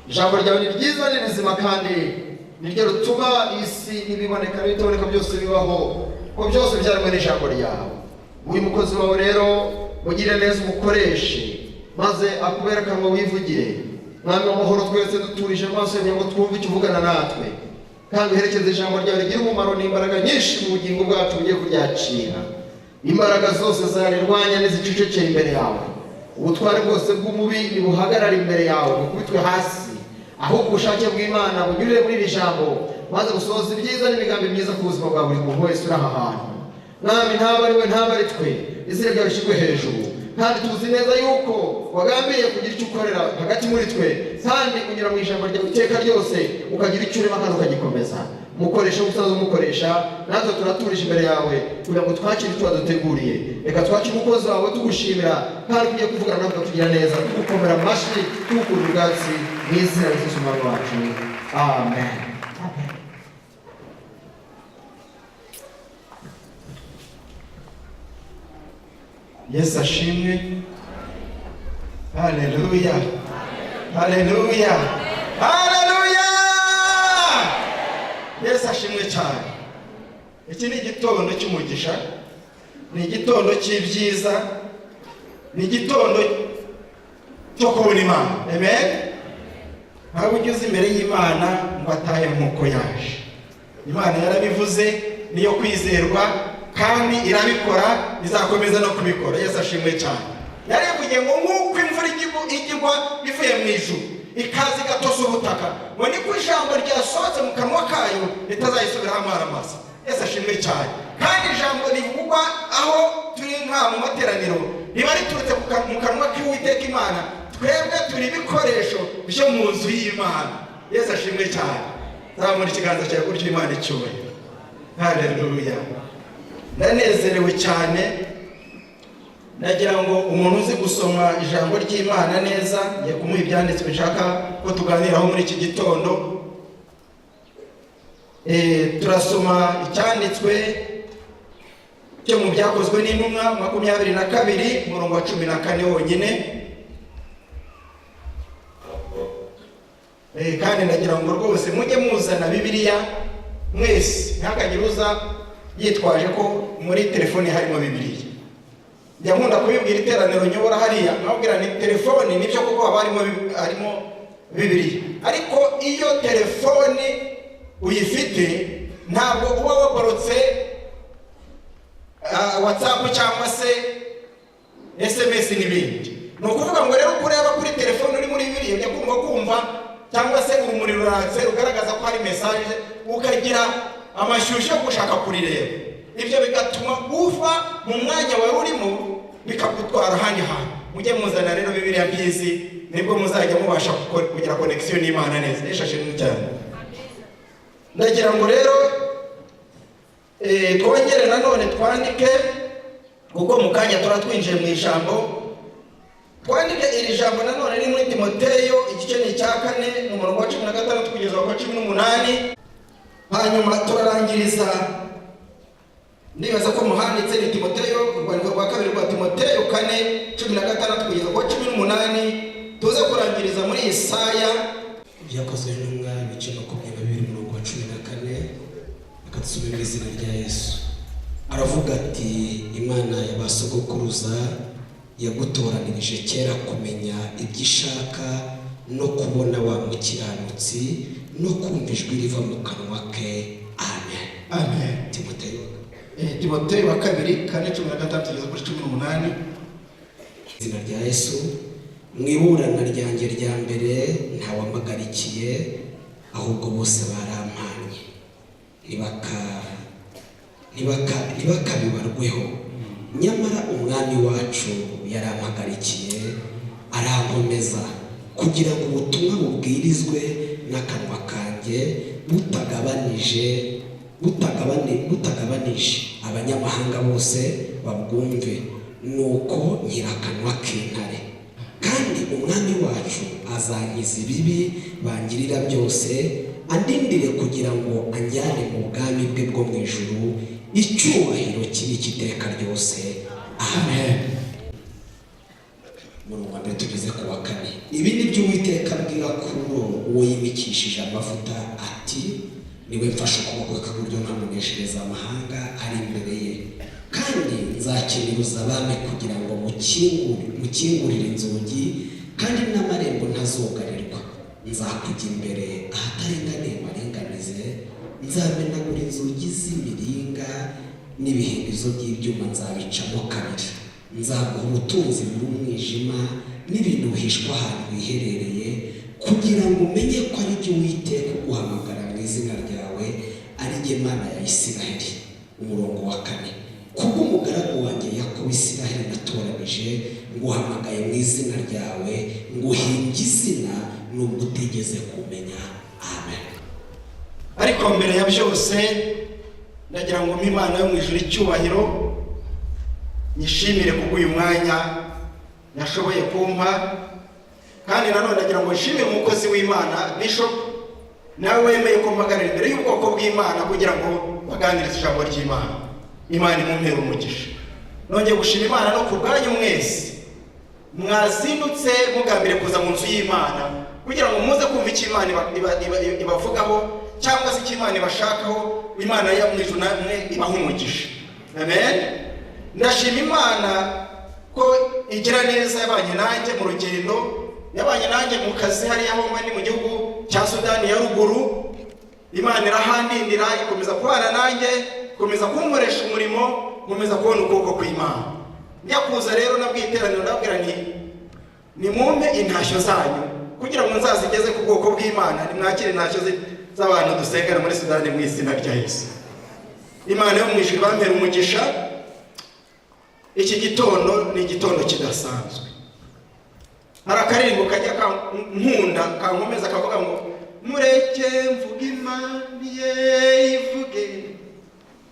ijambo ryawe ni ryiza ni rizima kandi niryo rutuma isi n'ibiboneka n'ibitaboneka byose bibaho, ko byose byaremwe n'ijambo ryawe. Uyu mukozi wawe rero mugire neza umukoreshe, maze akubere akanwa wivugire. Mwami w'amahoro, twese duturije amaso yawe ngo twumve icyo uvugana natwe, kandi uherekeze ijambo ryawe rigira umumaro n'imbaraga nyinshi mu bugingo bwacu bugiye kuryakira. Imbaraga zose zarirwanya n'izicecekera imbere yawe. Ubutware bwose bw'umubi nibuhagarara imbere yawe, bukubitwe hasi, ahubwo ubushake bw'Imana bunyurire muri iri jambo, maze gusohoza ibyiza n'imigambi myiza ku buzima bwa buri muntu wese uri aha hantu. Mwami, ntaba ari we ntaba ari twe, izina ryawe rishyirwe hejuru, kandi tuzi neza yuko wagambiriye kugira icyo ukorera hagati muri twe, kandi unyura mu ijambo ryawe iteka ryose ukagira icyo urema kandi ukagikomeza. Mukoresha umusaza umukoresha, natwe turaturije imbere yawe kugira ngo twakire icyo waduteguriye. Reka twakire umukozi wawe tugushimira, kandi ugiye kuvugana nawe ukatugira neza, tugukomera amashyi, tugukura ubwatsi mu izina ry'Yesu Umwami wacu. Amen. Yesu ashimwe. Haleluya. Haleluya. Haleluya. Yesu ashimwe cyane. Iki ni igitondo cy'umugisha, ni igitondo cy'ibyiza, ni igitondo cyo kubona Imana. Amen. Ntabwo ugeze imbere y'Imana ngo atahe nk'uko yaje. Imana yarabivuze, niyo kwizerwa, kandi irabikora, izakomeza no kubikora. Yesu ashimwe cyane. Yarivugiye ngo nk'uko imvura igwa ivuye mu ijuru ikaza igatosa ubutaka, ngo niko ijambo ryasohotse mu kanwa kayo ritazayisubiraho amaramasa. Yesu ashimwe cyane. Kandi ijambo rivugwa aho turi nka mu materaniro riba riturutse mu kanwa k'Uwiteka Imana. Twebwe turi ibikoresho byo mu nzu y'Imana. Yesu ashimwe cyane. Zamura ikiganza cyawe gutyo Imana icyubahiro. Haleluya. Ndanezerewe cyane. Nagira ngo umuntu uzi gusoma ijambo ry'Imana neza, ngiye kumuha ibyanditswe nshaka ko tuganiraho muri iki gitondo. Turasoma icyanditswe cyo mu Byakozwe n'Intumwa 22 umurongo wa 14 wonyine. Kandi nagira ngo rwose mujye muzana Bibiliya mwese, ntihakagire uza yitwaje ko muri telefone harimo Bibiliya. Njya nkunda kubibwira iteraniro nyobora hariya, nkabwira ni telefone nibyo kuko haba harimo Bibiliya, ariko iyo telefone uyifite ntabwo uba waborotse WhatsApp cyangwa se SMS n'ibindi. Ni ukuvuga ngo rero kureba kuri telefone uri muri Bibiliya ujya kumva cyangwa se urumuri ruratse rugaragaza ko hari message, ukagira amashyushyu yo gushaka kurireba. Ibyo bigatuma uva mu mwanya wawe urimo bikagutwara ahandi hantu. Mujye muzana rero Bibiliya byizi, nibwo muzajya mubasha kugira connection n'Imana neza. Eshashimwe cyane. Ndagira ngo rero twongere nanone twandike, kuko mu kanya turatwinjiye mu ijambo. Twandike iri jambo nanone ni muri Timoteyo igice ni cya 4 umurongo wa 16 kugeza ku 18. Hanyuma turarangiriza, ndibaza ko muhanditse ni Timoteyo, urwandiko rwa kabiri rwa Timoteyo 4:16 kugeza ku 18. Tuze kurangiriza muri Yesaya Byakozwe n'Intumwa ibice 22 umurongo wa 14. Akatsubira mu izina rya Yesu. Aravuga ati, Imana y'abasogokuruza yagutoranirije kera kumenya ibyo ishaka no kubona wa mukiranutsi no kumva ijwi riva mu kanwa ke. Amen. Amen. Timoteyo wa kabiri 4:16 kugeza kuri 18. Izina rya Yesu. Mu iburana ryanjye rya mbere ntawamagarikiye, ahubwo bose barampanye, ntibakabibarweho. Nyamara umwami wacu yarampagarikiye, arankomeza kugira ngo ubutumwa bubwirizwe n'akanwa kanjye butagabanije abanyamahanga bose babwumve, nuko nyirakanwa k'intare. Kandi umwami wacu azankiza ibibi bangirira byose, andindire kugira ngo anjyane mu bwami bwe bwo mu ijuru, icyubahiro kibi cy'iteka ryose. Amen. Mu Rwanda tugeze ku wa 4. Ibi ni byo Uwiteka abwira Kuro uwo yimikishije amavuta ati niwe mfashe ukuboko kw'iburyo nkamuneshereza amahanga ari imbere ye, kandi nzakeneruza abami kugira ngo mukingurire inzugi, kandi n'amarembo ntazugarirwa. Nzakujya imbere ahataringaniye maringanize, nzamenagura inzugi z'imiringa n'ibihembezo by'ibyuma nzabicamo kabiri. Nzaguha ubutunzi buri umwijima n'ibintu bihishwa ahantu hiherereye, kugira ngo umenye ko ari jye Uwiteka uguhamagara mu izina ryawe, ari jye Mana ya Isiraheli. Umurongo wa 4. Kubw'umugaragu wanjye Yakobo Isiraheli natoranije, nguhamagaye mu izina ryawe, nguhimbye izina nubwo utigeze kumenya. Amen. Ariko mbere ya byose ndagira ngo Imana yo mu ijuru icyubahiro nyishimire kubw'uyu mwanya yashoboye kumpa, kandi nanone ndagira ngo nshimire umukozi w'Imana Bishop nawe wemeye kumpagarira imbere y'ubwoko bw'Imana kugira ngo baganirize ijambo ry'Imana. Imana imumpere umugisha. Nongeye gushima Imana no kubwanyu mwese mwazindutse mugambire kuza mu nzu y'Imana kugira ngo muze kumva icyo Imana ibavugaho cyangwa se icyo Imana ibashakaho. Imana ya mu ijuru namwe ibaha umugisha. Amen. Ndashima Imana ko igira neza yabanye nanjye mu rugendo, yabanye nanjye mu kazi hariya aho mba ni mu gihugu cya Sudani ya ruguru. Imana irahandindira, ikomeza kubana nanjye, ikomeza kunkoresha umurimo, nkomeza kubona ukuboko kw'Imana. Njya kuza rero nabwiye iteraniro ndabwira nti nimumpe intashyo zanyu kugira ngo nzazigeze ku bwoko bw'Imana, nimwakire intashyo z'abantu dusengera muri Sudani mu izina rya Yesu. Imana yo mu ijuru ibampere umugisha. Iki gitondo ni igitondo kidasanzwe. Hari akaririmbo kajya nkunda kankomeza kavuga ngo mureke mvuge Imana ivuge.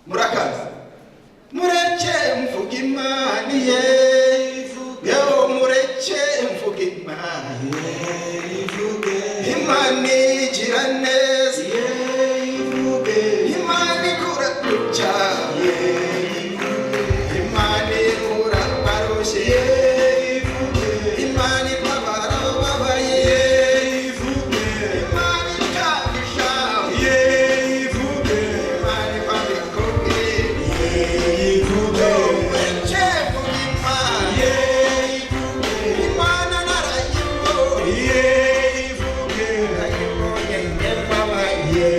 Murakaza. Mureke mvuge Imana ivuge. Yo mureke mvuge Imana ivuge. Imana igira neza ivuge. Imana ikura duca ivuge. Imana ikura barushye ivuge. Imana itabara ababaye ivuge. Imana ikagisha ivuge. Imana ibabikoge ivuge. Mureke mvuge Imana ivuge. Imana narayibonye ivuge. Nayibonye ngebabaye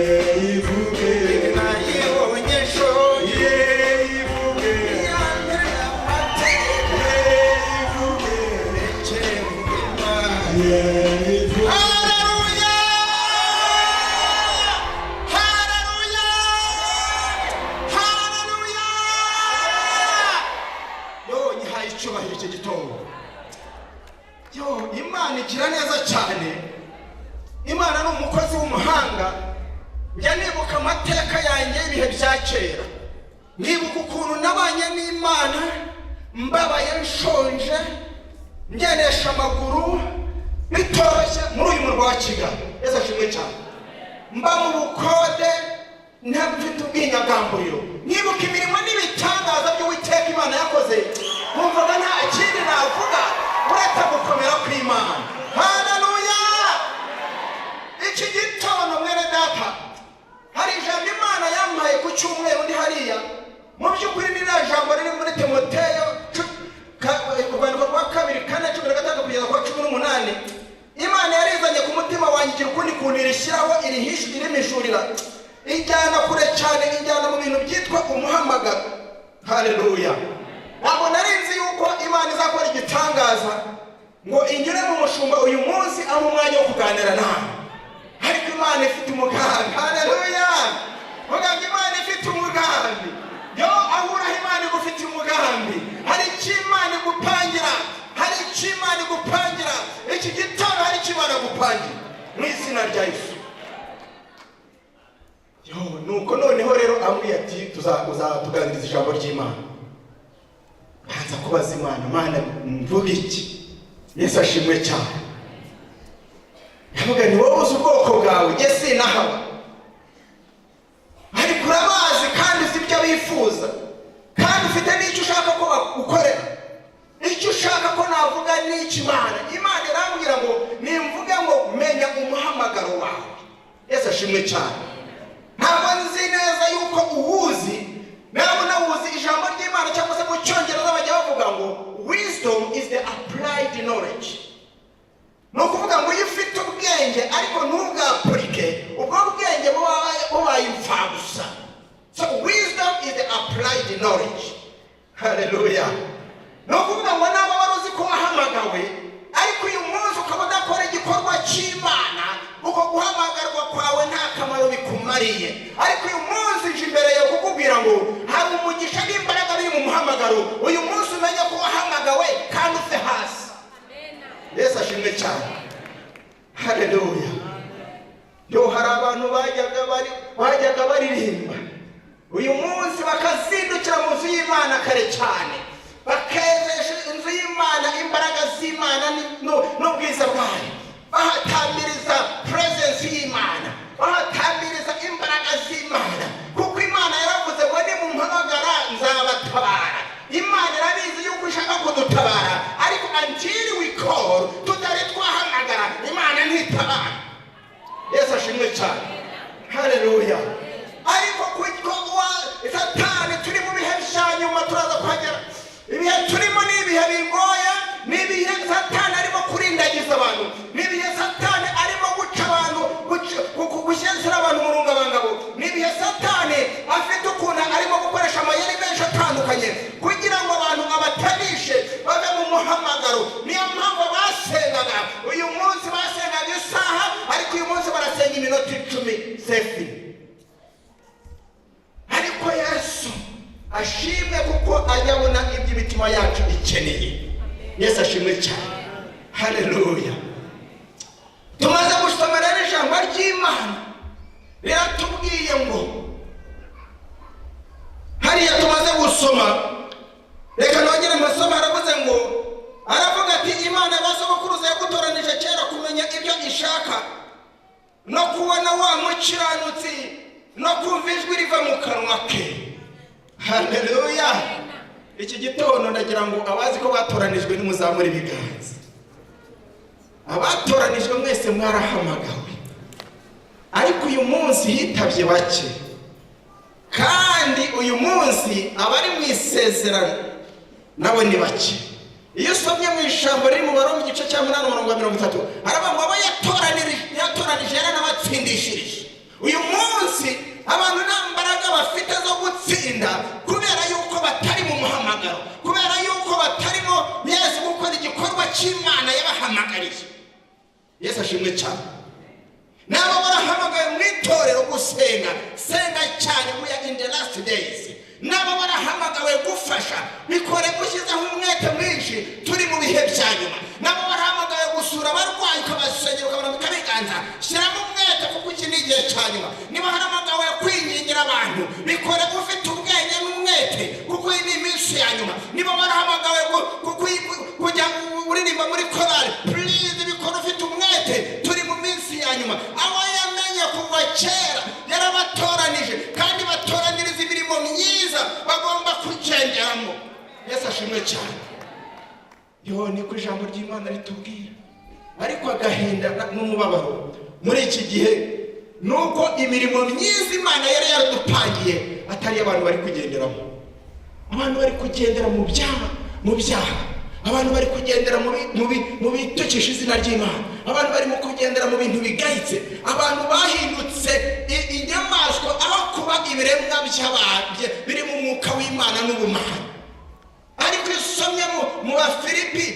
ivuge. Nayibonye shoye ivuge. Yambere amateka ivuge. Mureke mvuge Imana ivuge. Haleluya! Haleluya! Haleluya! Yo nyihaye icyubahiro icyo gitondo. Yo Imana igira neza cyane. Imana ni umukozi w'umuhanga. Njya nibuka amateka yanjye y'ibihe bya kera. Nibuka ukuntu nabanye n'Imana mbabaye nshonje, ngenesha amaguru bitoroshye muri uyu murwa wa Kigali. Yesu ashimwe cyane. Mba mu bukode ntafite ubwinyagamburiro. Nibuka imirimo n'ibitangaza by'Uwiteka Imana yakoze. Numvaga nta kindi navuga uretse gukomera kw'Imana. Haleluya! Iki gitondo mwene data hari ijambo Imana yampaye ku cyumweru ndi hariya. Mu by'ukuri ni jambo riri muri Timoteyo urwandiko rwa 2:4-13 kugeza kwa 18. Imana yarizanye ku mutima wanjye igira ukundi kuntu irishyiraho irimishurira. Ijyana kure cyane, ijyana mu bintu byitwa umuhamagaro. Haleluya! Ntabwo nari nzi yuko Imana izakora igitangaza ngo inyure mu mushumba uyu munsi aho umwanya wo kuganira nawe. Ariko Imana ifite umugambi. Haleluya! Mugambi Imana ifite umugambi. Yo ahuraho Imana igufite umugambi. Hari icyo Imana igupangira. Hari icyo Imana igupangira. Iki gitondo hari icyo Imana igupangira. Mu izina rya Yesu. Yo nuko noneho rero ambwiye ati tuganiriza ijambo ry'Imana. Hanza kubaza Imana, Mana mvuga iki? Yesu ashimwe cyane. Yavuga ni wowe uzi ubwoko bwawe, njye sinahaba. Ariko urabazi kandi uzi ibyo bifuza. Kandi ufite n'icyo ushaka ko bagukorera. Icyo ushaka ko navuga n'icyo Imana. Imana irambwira ngo nimvuge ngo menya umuhamagaro ashimwe cyane. Ntabwo nzi neza yuko uwuzi, ntabwo nawuzi ijambo ry'Imana cyangwa se mu Cyongereza bajya bavuga ngo wisdom is the applied knowledge. No kuvuga ngo iyo ufite ubwenge ariko ntubwapurike, ubwo bwenge bubaye imfabusa. So wisdom is the applied knowledge. Hallelujah. No kuvuga ngo naba wari uzi ko wahamagawe ariko uyu munsi ukaba udakora igikorwa cy'Imana, uko guhamagarwa kwawe nta kamaro bikumariye. Ariko uyu munsi nje imbere yawe kukubwira ngo hari umugisha n'imbaraga biri mu muhamagaro. Uyu munsi umenye ko wahamagawe kandi uve hasi. Yesu ashimwe cyane. Haleluya. Yo hari abantu bajyaga baririmba uyu munsi bakazindukira mu nzu y'Imana kare cyane, bakezesha inzu y'Imana imbaraga z'Imana n'ubwiza bwayo, bahatambiriza presence y'Imana, bahatambiriza imbaraga z'Imana, kuko Imana yaravuze ngo nimumpamagara nzabatabara. Imana irabizi yuko ishaka kudutabara, ariko until we call, tutari twahamagara Imana ntitabara. Yesu ashimwe cyane. Haleluya. Ariko kuko Satani turi mu bihe byanyuma turaza kuhagera. Ibihe turimo ni ibihe bigoye, ni ibihe Satani arimo kurindagiza abantu, ni ibihe Satani arimo guca abantu, gushyira abantu mu rungabangabo, ni ibihe Satani afite ukuntu arimo gukoresha amayeri menshi atandukanye kugira ngo abantu abatanishe bave mu muhamagaro. Niyo mpamvu basengaga uyu munsi, basengaga isaha, ariko uyu munsi barasenga iminota 10 sefi. Ariko Yesu ashimwe kuko ajya abona ibyo imitima yacu ikeneye. Yesu ashimwe cyane. Haleluya. Tumaze gusomera ijambo ry'Imana riratubwiye ngo, hariya tumaze gusoma, reka nongere amasomo, aravuze ngo, aravuga ati Imana y'abasogokuruza yagutoranije kera kumenya ibyo ishaka no kubona wa mukiranutsi no kumva ijwi riva mu kanwa ke. Haleluya. Iki gitondo ndagira ngo abazi ko batoranijwe nimuzamure ibiganza. Abatoranijwe mwese mwarahamagawe, ariko uyu munsi hitabye bake, kandi uyu munsi abari mu isezerano nabo ni bake. Iyo usomye mu ijambo riri mu Baroma igice cya 8:30, haravuga ngo abo yatoranije yaranabatsindishirije. Uyu munsi abantu nta mbaraga bafite zo gutsinda kubera yuko batari mu muhamagaro, kubera yuko batarimo Yesu gukora igikorwa cy'Imana yabahamagariye. Yesu ashimwe cyane. Nabo barahamagaye mu itorero gusenga, senga cyane, we are in the last days. Nabo barahamagawe gufasha, bikore gushyizeho umwete mwinshi, turi mu bihe bya nyuma. Nabo barahamagaye gusura abarwayi ukabasengera ukabona bikabiganza, shyiramo umwete kuko iki ni igihe cya nyuma. Niba haramagawe kwingingira abantu, bikore ufite ubwenge n'umwete kuko iyi ni iminsi ya nyuma. Niba barahamagawe kujya uririmba muri korali, please bikore ufite umwete, turi mu minsi ya nyuma. Abo yamenye kuva kera yarabatoranije, kandi batoraniriza imirimo myiza bagomba kugenderamo. Yesu ashimwe cyane. Yo niko ijambo ry'Imana ritubwira. Ariko agahinda n'umubabaro muri iki gihe nuko imirimo myiza Imana yari yaradupangiye atari abantu bari kugenderamo. Abantu bari kugendera mu byaha, abantu bari kugendera mu bitukisha izina ry'Imana, abantu bari mu kugendera mu bintu bigayitse, abantu bahindutse inyamaswa aho kuba ibiremwa by'abantu biri mu mwuka w'Imana n'ubumana. Ariko isomye mu Bafilipi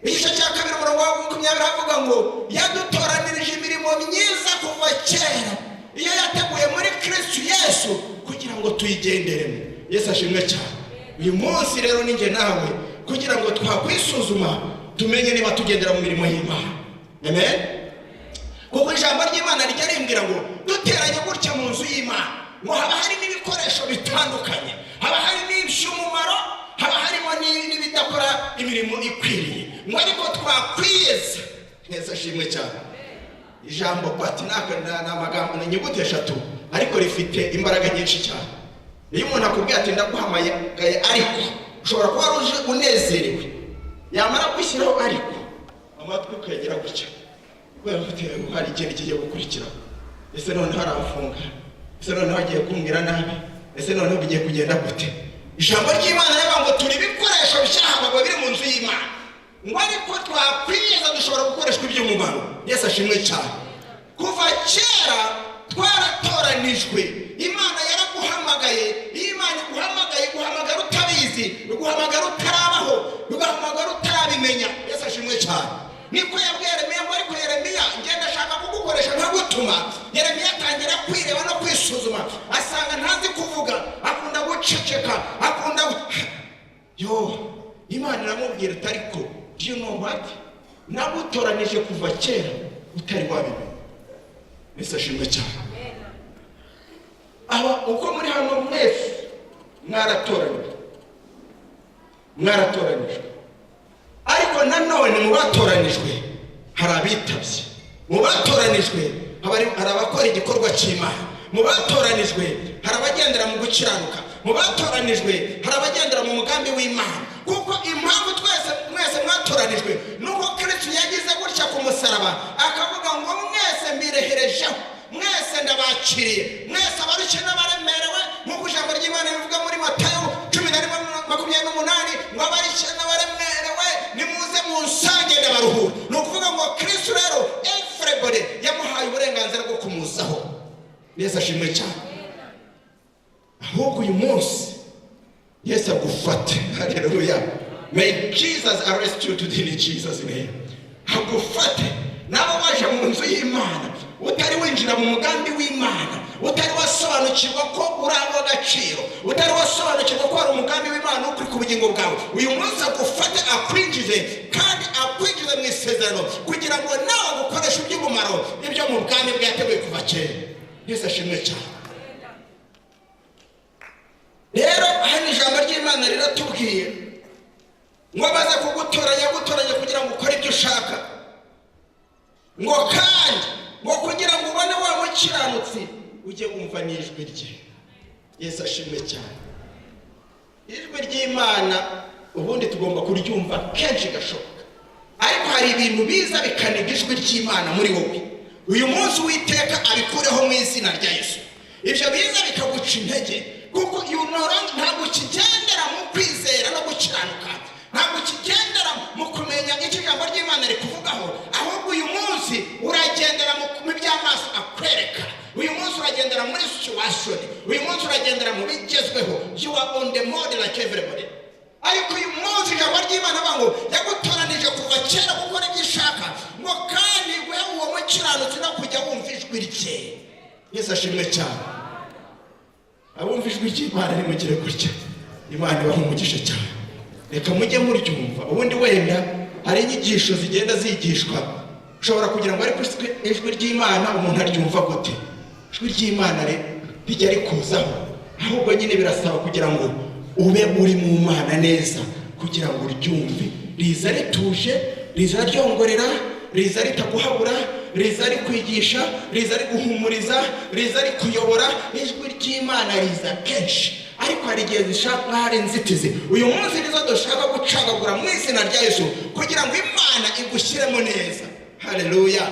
igice cya 2:20 havuga ngo yadutoranirije imirimo myiza kuva kera, iyo yateguye muri Kristo Yesu kugira ngo tuyigenderemo. Yesu ashimwe cyane. Uyu munsi rero ninjye nawe kugira ngo twakwisuzuma tumenye niba tugendera mu mirimo y'Imana. Amen. Kuko ijambo ry'Imana rijya rimbwira ngo duteranye gutya mu nzu y'Imana ngo haba harimo ibikoresho bitandukanye, haba harimo iby'umumaro, haba harimo n'ibidakora imirimo ikwiriye, ngo ariko twakwiyeza. Yesu ashimwe cyane. Ijambo patinaka na amagambo na nyuguti eshatu ariko rifite imbaraga nyinshi cyane. Iyo umuntu akubwiye ati ndaguhamaye ariko, ushobora kuba ruje unezerewe, yamara gushyiraho ariko amatwi ukagera gutya kubera ko hari ikintu kigiye gukurikiraho. ese none harafunga, ese none hagiye kumbwira nabi, ese none bigiye kugenda gute? Ijambo ry'Imana rivuga ngo turi ibikoresho byahabwa biri mu nzu y'Imana, ngo ariko twakwiza dushobora gukoreshwa iby'umumaro. Yesu ashimwe cyane. Kuva kera twaratoranijwe. Imana yaraguhamagaye. Imana iguhamagaye, guhamagara utabizi, guhamagara utarabaho, guhamagara utarabimenya. Yesu ashimwe cyane. Niko yabwiye Yeremiya ngo ariko Yeremiya ngenda ashaka kugukoresha ntagutuma. Yeremiya atangira kwireba no kwisuzuma, asanga ntazi kuvuga, akunda guceceka, akunda Imana iramubwira ati ariko do you know what? Nagutoranije kuva kera utari wabimenya. Yesu ashimwe cyane. Aba uko muri hano mwese mwaratoranijwe. Ariko nanone mu batoranijwe hari abitabye. Mu batoranijwe hari abakora igikorwa cy'Imana. Mu batoranijwe hari abagendera mu gukiranuka. Mu batoranijwe hari abagendera mu mugambi w'Imana. Kuko impamvu mwese mwatoranijwe nuko Kristo yagize gutya ku musaraba akavuga ngo mwese mbireherejeho, mwese ndabakiriye, mwese abarushye n'abaremerewe, nk'uko ijambo ry'Imana rivuga muri Matayo 11:28 ngo abarushye n'abaremerewe nimuze munsange ndabaruhura. Ni ukuvuga ngo Kristo rero everybody yamuhaye uburenganzira bwo kumuzaho. Yesu ashimwe cyane. Ahubwo uyu munsi Yesu agufate. Hallelujah. May Jesus arrest you today in Jesus' name. Agufate. Nabo waje mu nzu y'Imana, utari winjira mu mugambi w'Imana, utari wasobanukirwa ko urangwa agaciro, utari wasobanukirwa ko ari umugambi w'Imana ukuri ku bugingo bwawe. Uyu munsi agufate akwinjize, kandi akwinjize mu isezerano kugira ngo nawe gukoresha iby'umumaro ibyo mu bwami bwateguye kuva kera. Yesu ashimwe cyane. Rero hano ijambo ry'Imana riratubwiye ngo baze kugutoranya kugira ngo ukore ibyo ushaka, ngo kandi ngo kugira ngo ubone wa mukiranutsi ujye wumva n'ijwi rye. Yesu ashimwe cyane. Ijwi ry'Imana ubundi tugomba kuryumva kenshi gashoboka, ariko hari ibintu biza bikaniga ijwi ry'Imana muri wowe. Uyu munsi Uwiteka abikureho mu izina rya Yesu. Ibyo biza bikaguca intege, kuko ntabwo ukigendera mu kwizera no gukiranuka, ntabwo ukigendera mu kumenya icyo ijambo ry'Imana rikuvugaho, ahubwo uyu munsi uragendera mu by'amaso akwereka. Uyu munsi uragendera muri situation, uyu munsi uragendera mu bigezweho. You are on the mode like everybody. Ariko uyu munsi ijambo ry'Imana ngo yagutoranije kuva kera gukora ibyo ishaka, ngo kandi guhe uwo mukiranutsi no kujya wumva ijwi rye. Yesu ashimwe cyane. Abumva ijwi ry'Imana nimugire gutya, Imana ibaha umugisha cyane. Reka mujye muryumva. Ubundi wenda hari inyigisho zigenda zigishwa, ushobora kugira ngo ariko ijwi ry'Imana umuntu aryumva gute? Ijwi ry'Imana rijya rikuzaho, ahubwo nyine birasaba kugira ngo ube uri mu Mana neza, kugira ngo uryumve. Riza rituje, riza ryongorera, riza ritaguhabura, riza rikwigisha, riza riguhumuriza, riza rikuyobora. Ijwi ry'Imana riza kenshi, ariko hari igihe zishaka hari inzitizi. Uyu munsi nizo dushaka gucagagura mu izina rya Yesu kugira ngo Imana igushyiremo neza. Haleluya.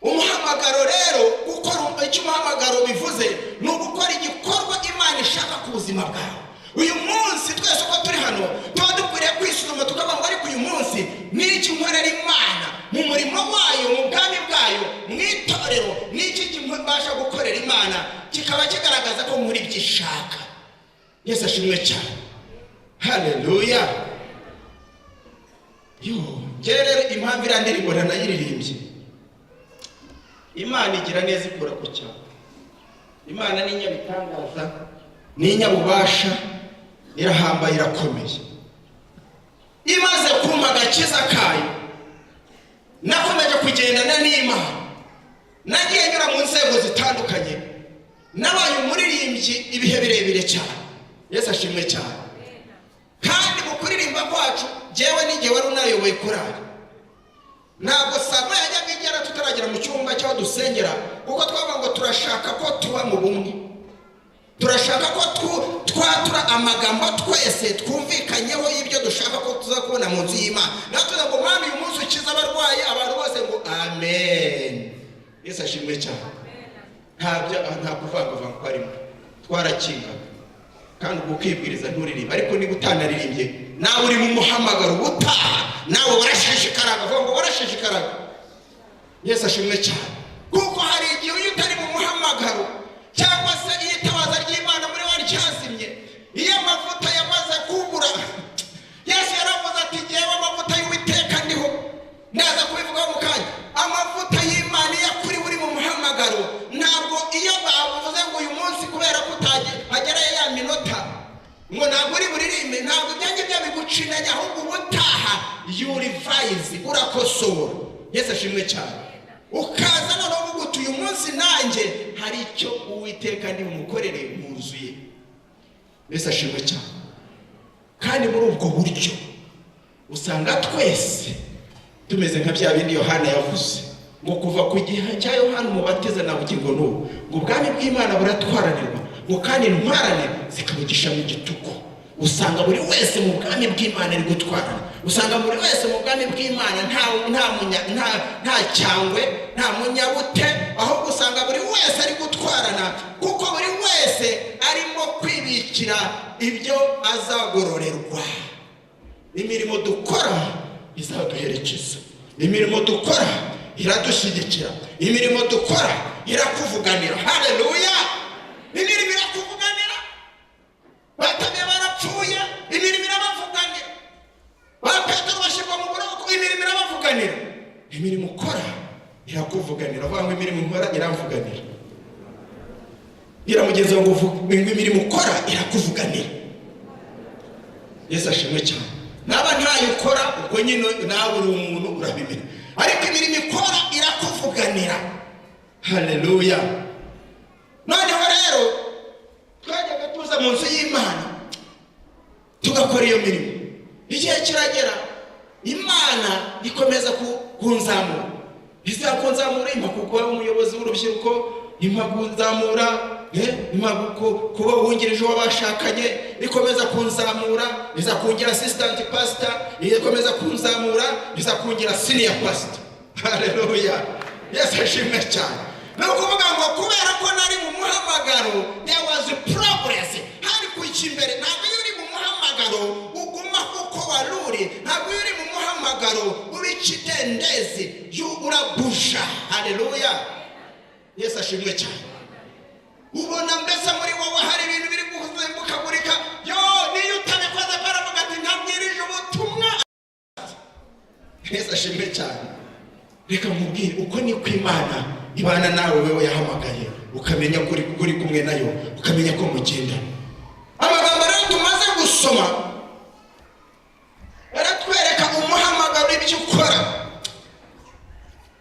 Umuhamagaro rero, gukora icyo umuhamagaro bivuze ni ugukora igikorwa Imana ishaka ku buzima bwawe. Uyu munsi twese uko turi hano tuba dukwiriye kwisuzuma tukavuga ngo ariko uyu munsi ni iki nkorera Imana mu murimo wayo, mu bwami bwayo, mu itorero, ni iki mbasha gukorera Imana kikaba kigaragaza ko muri byishaka. Yesu ashimwe cyane. Haleluya. Rero impamvu irandirimbo nayiririmbye, Imana igira neza ikura ku cyaro. Imana ni nyabitangaza, ni nyabubasha, irahambaye, irakomeye. Imaze kumpa agakiza kayo, nakomeje kugendana n'Imana, nagiye nyura mu nzego zitandukanye, nabaye umuririmbyi ibihe birebire cyane. Yesu ashimwe cyane. Kandi mu kuririmba kwacu jewe n'igihe wari unayoboye korali, ntabwo sama yajyaga igera tutaragera mu cyumba cyo dusengera, kuko twavuga ngo turashaka ko tuba mu bumwe, turashaka ko twatura amagambo twese twumvikanyeho y'ibyo dushaka ko tuzakubona mu nzu y'Imana. Natwe ngo Mana uyu munsi ukiza abarwayi, abantu bose ngo amen. Yesu ashimwe cyane. Nta kuvangavanga kwarimo, twarakingaga kandi ubwo kwibwiriza nturirimba, ariko niba utanaririmbye nawe uri mu muhamagaro utaha, nawe warashishikaraga, vuga ngo warashishikaraga. Yesu ashimwe cyane. Kuko hari igihe iyo utari mu muhamagaro cyangwa se iyo itabaza ry'Imana muri wa ryazimye, iyo amavuta yamaze kubura, Yesu yaravuze ati ngewe amavuta y'Uwiteka ndiho, ndaza kubivugaho mu kanya. Amavuta y'Imana iyo kuri uri mu muhamagaro, ntabwo iyo bavuze ngo uyu munsi kubera ko utagereye ya minota ngo ntabwo uri buririmbe, ntabwo ibyanjye byabiguca intege, ahubwo ubutaha you revise, urakosora. Yesu ashimwe cyane. Ukaza noneho uvuga uti uyu munsi nanjye hari icyo Uwiteka ndi bumukorere mwuzuye. Yesu ashimwe cyane. Kandi muri ubwo buryo usanga twese tumeze nka bya bindi Yohana yavuze ngo kuva ku gihe cya Yohana Umubatiza na bugingo n'ubu ngo ubwami bw'Imana buratwaranirwa, ngo kandi intwarane zikabugisha mu gituko. Usanga buri wese mu bwami bw'Imana ari gutwarana, usanga buri wese mu bwami bw'Imana nta cyangwe, nta munyabute, ahubwo usanga buri wese ari gutwarana, kuko buri wese arimo kwibikira ibyo azagororerwa. Imirimo dukora izaduherekeza, imirimo dukora iradushyigikira, imirimo dukora irakuvuganira. Haleluya! Imirimo irakuvuganira. Batamye barapfuye, imirimo irabavuganira. Ba Petero bashyirwa mu buroko, imirimo irabavuganira. Imirimo ukora irakuvuganira. Vuga ngo imirimo nkora iramvuganira. Gira mugenzi wawe ngo imirimo ukora irakuvuganira. Yesu ashimwe cyane. Naba ntayo ukora ubwo nyine nawe uri umuntu urabimenya, ariko imirimo ikora irakuvuganira. Haleluya! Noneho rero twajyaga tuza mu nzu y'Imana tugakora iyo mirimo, igihe kiragera Imana ikomeza kunzamura, izakunzamura impa kuba umuyobozi w'urubyiruko, impa kunzamura, impa kuba wungirije w'abashakanye, ikomeza kunzamura, izakungira assistant pastor, ikomeza kunzamura, izakungira senior pastor. Haleluya! Yesu ashimwe cyane. Ni ukuvuga ngo kubera ko nari mu muhamagaro, there was a progress. Hari kujya imbere. Ntabwo iyo uri mu muhamagaro uguma kuko waruri, ntabwo iyo uri mu muhamagaro uri ikidendezi, urabusha. Haleluya! Yesu ashimwe cyane. Ubona mbese muri wowe hari ibintu biri guhuzembukagurika, niyo utabikoze baravuga ati ntabwirije ubutumwa. Yesu ashimwe cyane. Reka mubwire uko ni ko Imana ibana nawe, wewe yahamagaye, ukamenya kuri kumwe nayo, ukamenya ko mugenda. Amagambo rero tumaze gusoma aratwereka umuhamagaro ibyo ukora.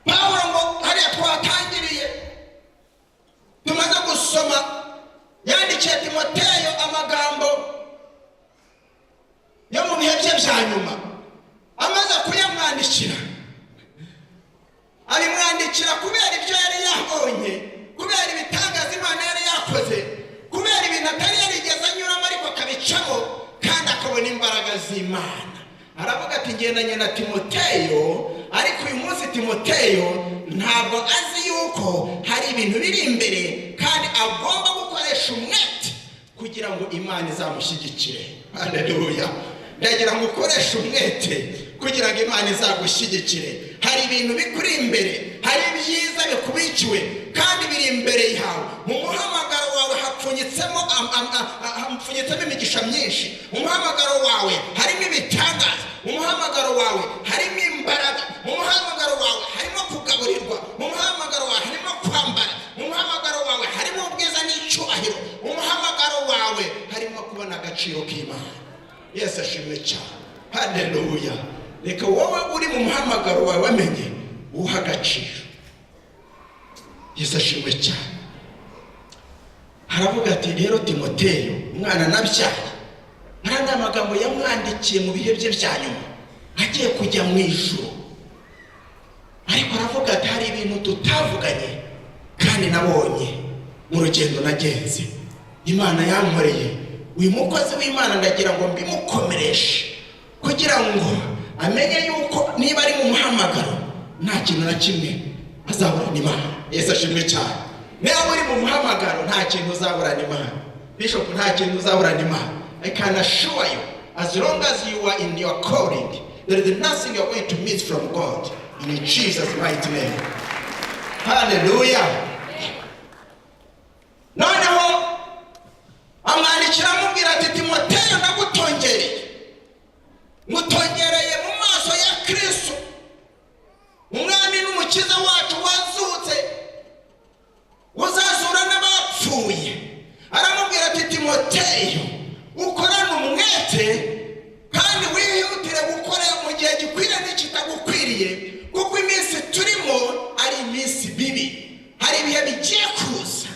Pawulo ngo hariya twatangiriye tumaze gusoma, yandikiye Timoteyo amagambo yo mu bihe bye bya nyuma. Amaze kuyamwandikira, abimwandikira kubera ibyo yari yabonye, kubera ibitangaza Imana yari yakoze, kubera ibintu atari yarigeze anyuramo ariko akabicamo kandi akabona imbaraga z'Imana. Aravuga ati ngendanye na Timoteyo, ariko uyu munsi Timoteyo ntabwo azi yuko hari ibintu biri imbere kandi agomba gukoresha umwete kugira ngo Imana izamushyigikire. Haleluya! Ndagira ngo ukoreshe umwete kugira ngo Imana izagushyigikire. Hari ibintu bikuri imbere, hari ibyiza bikubikiwe kandi biri imbere yawe. Mu muhamagaro wawe hapfunyitsemo imigisha myinshi. Mu muhamagaro wawe harimo ibitangaza, mu muhamagaro wawe harimo imbaraga, mu muhamagaro wawe harimo kugaburirwa, mu muhamagaro wawe harimo kwambara, mu muhamagaro wawe harimo ubwiza n'icyubahiro, mu muhamagaro wawe harimo kubona agaciro k'Imana. Yesu ashimwe cyane. Haleluya! Reka wowe uri mu muhamagaro wawe wamenye uha agaciro. Yesu ashimwe cyane. Haravuga ati rero Timoteyo umwana nabyaye, hari amagambo yamwandikiye mu bihe bye bya nyuma agiye kujya mu ijuru, ariko aravuga ati hari ibintu tutavuganye kandi nabonye mu rugendo nagenze, Imana yankoreye. Uyu mukozi w'Imana ndagira ngo mbimukomereshe kugira ngo amenye yuko niba ari mu muhamagaro nta kintu na kimwe azaburana Imana. Yesu ashimwe cyane. Niba uri mu muhamagaro nta kintu uzaburana Imana. Bishop, nta kintu uzaburana Imana. I can assure you, as long as you are in your calling, there is nothing you are going to miss from God. In Jesus' mighty name. Hallelujah. Noneho amwandikira amubwira ati Timoteyo ngutongereye mu maso ya Kristo, umwami n'umukiza wacu wazutse, uzazura n'abapfuye. Aramubwira ati Timoteyo, ukorane umwete kandi wihutire gukora mu gihe gikwiriye n'ikitagukwiriye, kuko iminsi turimo ari iminsi bibi, hari ibihe bigiye kuza.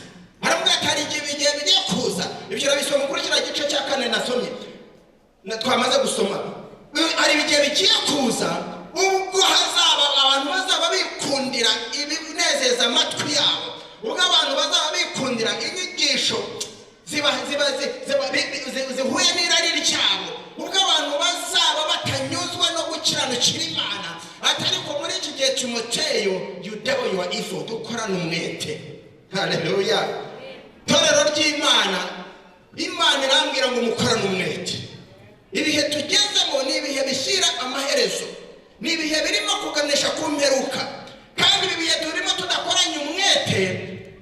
Aramubwira ati hari ibihe bigiye kuza. Ibyo urabisoma kuri kiriya gice cya 4 nasomye, twamaze gusoma. Hari ibihe bigiye kuza ubwo hazaba abantu bazaba bikundira ibinezeza amatwi yabo, ubwo abantu bazaba bikundira inyigisho zihuye n'irari ryabo, ubwo abantu bazaba batanyuzwa no gukiranukira Imana. Ariko muri iki gihe Timoteyo, you double your effort, ukorane umwete. Hallelujah. Torero ry'Imana, Imana irambwira ngo mukorane umwete. Ibihe tugezemo ni ibihe bishyira amaherezo, ni ibihe birimo kuganisha ku mperuka, kandi ibi bihe turimo tudakoranye umwete,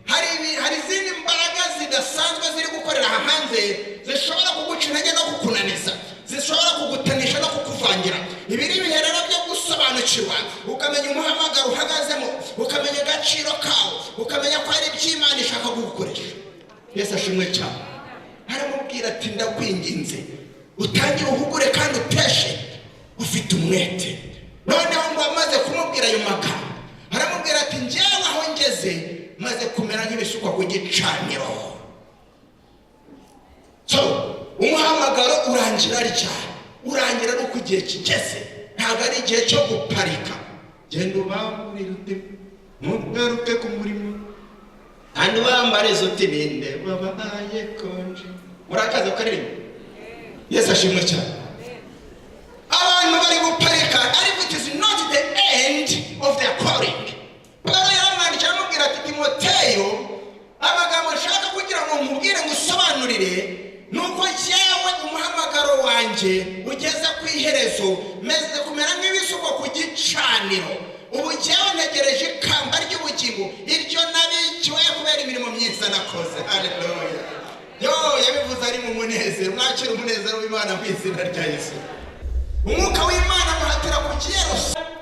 hari izindi mbaraga zidasanzwe ziri gukorera hanze, zishobora kuguca intege no kukunaniza, zishobora kugutanisha no kukuvangira. Ibi ni ibihe rero byo gusobanukirwa, ukamenya umuhamagaro uhagazemo, ukamenya agaciro kawo, ukamenya ko hari iby'Imana ishaka kugukoresha. Yesu ashimwe cyane. Aramubwira ati ndakwinginze utangire uhugure kandi uteshe, ufite umwete. Noneho ngo amaze kumubwira ayo magambo, aramubwira ati njyewe aho ngeze maze kumera nk'ibisukwa ku gicaniro. So umuhamagaro urangira no kugihe kigeze, ntabwo ari igihe cyo guparika. Genda ubamburire uti mugaruke ku murimo, kandi wambarize uti ninde wabahaye konje. Murakaza ukaririmba. Yesu ashimwe cyane. Abantu bari guparika, ariko it is not the end of their calling. Paulo yaramwandikira amubwira ati Timoteyo, amagambo nshaka kugira ngo nkubwire ngusobanurire nuko jyewe umuhamagaro wanjye ugeze ku iherezo, meze kumera nk'ibisukwa ku gicaniro. Ubu jyewe ntegereje ikamba ry'ubugingo, iryo nabikiwe kubera imirimo myiza nakoze. Hallelujah. Yabivuze ari mu munezero. Mwakira umunezero w'Imana mu izina rya Yesu. Umwuka w'Imana muhatira ku Yerusalemu.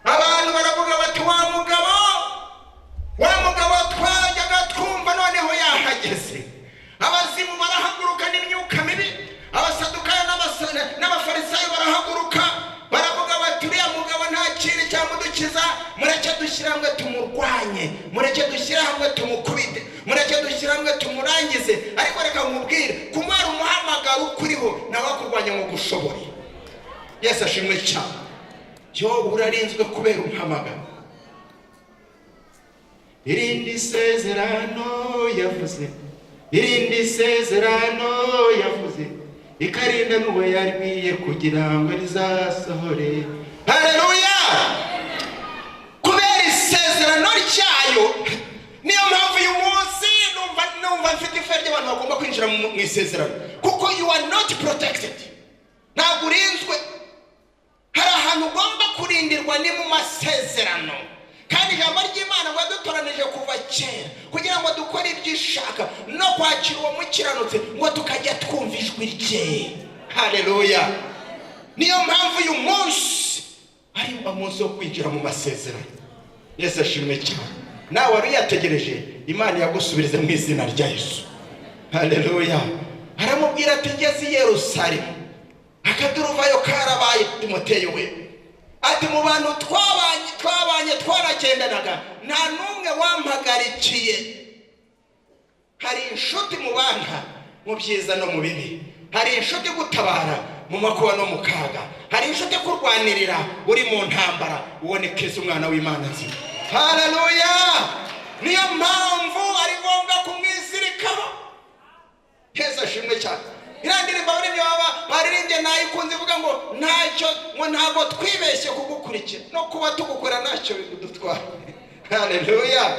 Abantu baravuga bati wa mugabo twajyaga twumva noneho yahageze. Abazimu barahaguruka n'imyuka mibi, abasadukayo n'abafarisayo barahaguruka, baravuga bati uriya mugabo nta kintu cyamudukiza, mureke dushyire hamwe tumurwanye, mureke dushyire hamwe tumukubite, mureke dushyire hamwe tumurangize. Ariko reka nkubwire, kumara umuhamagaro ukuriho nawe akurwanya ngo gushobore. Yesu ashimwe cyane. Yobu urarinzwe kubera umuhamagaro. Irindi sezerano yavuze, ikarinda n'uwo yariye kugira ngo rizasohore. Haleluya. Kubera isezerano ryayo, niyo mpamvu uyu munsi numva mfite ife ry'abantu bagomba kwinjira mu isezerano, kuko you are not protected. Ntabwo urinzwe. Hari ahantu ugomba kurindirwa ni mu masezerano, kandi ijambo ry'Imana ngo dutoranije kuva kera kugira ngo dukore ibyo ishaka no kwakira uwo mukiranutse ngo tukajya twumva ijwi rye. Haleluya. Niyo mpamvu uyu munsi ari umunsi wo kwinjira mu masezerano. Yesu ashimwe cyane. Nawe wari yategereje, Imana yagusubirize mu izina rya Yesu. Haleluya. Aramubwira ati ngeze i Yerusalemu, akaduruvayo karabaye Timoteyo we. Ati mu bantu twabanye twaragendanaga, nta n'umwe wampagarikiye. Hari inshuti mu bana mu byiza no mu bibi, hari inshuti gutabara mu makuba no mu kaga, hari inshuti kurwanirira uri mu ntambara, ubonekeza umwana w'Imana nzima. Haleluya. Niyo mpamvu ari ngombwa kumwizirikaho. Yesu ashimwe cyane. Irandirimba baririmbye nayikunze ivuga ngo ntabwo twibeshye kugukurikira, no kuba tugukora ntacyo bidutwara. Haleluya.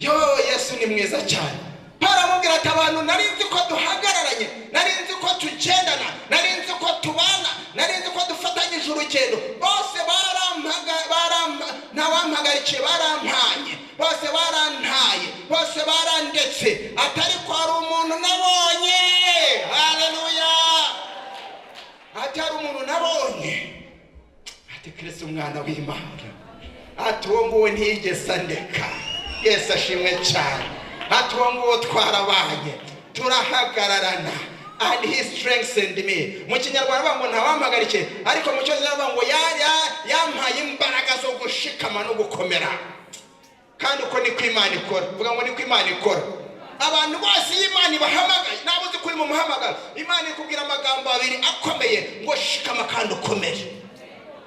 Yo, Yesu ni mwiza cyane. Paramubwira ati abantu nari nzi ko duhagararanye, nari nzi ko tugendana, nari nzi ko tubana, nari nzi ko dufatanyije urugendo, bose ntawampagarikiye, barampanye, bose barantaye, bose barandetse, atari ko hari umuntu nabonye. Haleluya. Ati hari umuntu nabonye, ati Kristo umwana w'Imana, ati uwo nguwo ntiyigeze andeka. Yesu ashimwe cyane. Ati uwo nguwo twarabanye, turahagararana, and he strengthened me. Mu Kinyarwanda ngo ntawampagarikiye, ariko mu Cyongereza ngo yampaye imbaraga zo gushikama no gukomera. Kandi uko ni kw'Imana ikora. Vuga ngo ni kw'Imana ikora. Abantu bose y'Imana ibahamagaye, nabuze kuri mu muhamagaro, Imana ikubwira amagambo abiri akomeye ngo shikama kandi ukomere.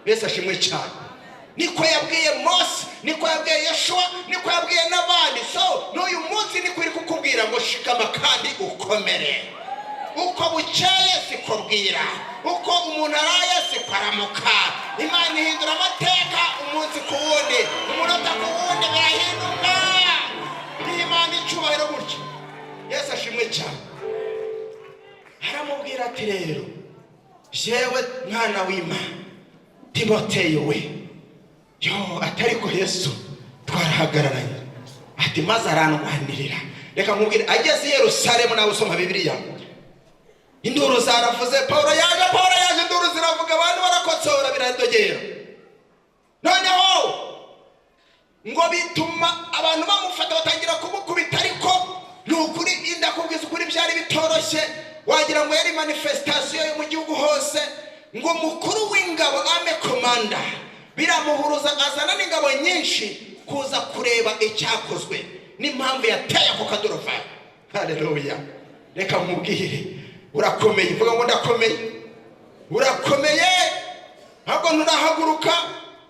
Yesu ashimwe cyane. Niko yabwiye Mose, niko yabwiye Yeshua, niko yabwiye n'abandi. So n'uyu munsi niko iri kukubwira ngo shikama kandi ukomere. Uko bukeye siko bwira, uko umuntu araye siko aramuka. Imana ihindura amateka umunsi ku wundi, umunota ku wundi birahinduka. Imana icyubahiro gutya. Yesu ashimwe cyane. Aramubwira ati rero, jewe mwana w'Imana, Timoteyo we, yo atari ko Yesu twarahagararanye, ati maze arandwanirira. Reka nkubwire, ageze i Yerusalemu, nawe usoma Bibiliya, induru zaravuze, Paulo yaje, induru ziravuga, abantu barakotsora biradogera. Noneho ngo bituma abantu bamufata batangira kumukubita, ariko nukuri indakubwiza ukuri byari bitoroshye, wagira ngo yari manifestation yo mu gihugu hose. Ngo mukuru w'ingabo ame komanda biramuhuruza, azana n'ingabo nyinshi kuza kureba icyakozwe n'impamvu yateye ako kaduruvayo. Haleluya. Reka mubwire, urakomeye. Vuga ngo ndakomeye. Urakomeye, ahubwo nturahaguruka,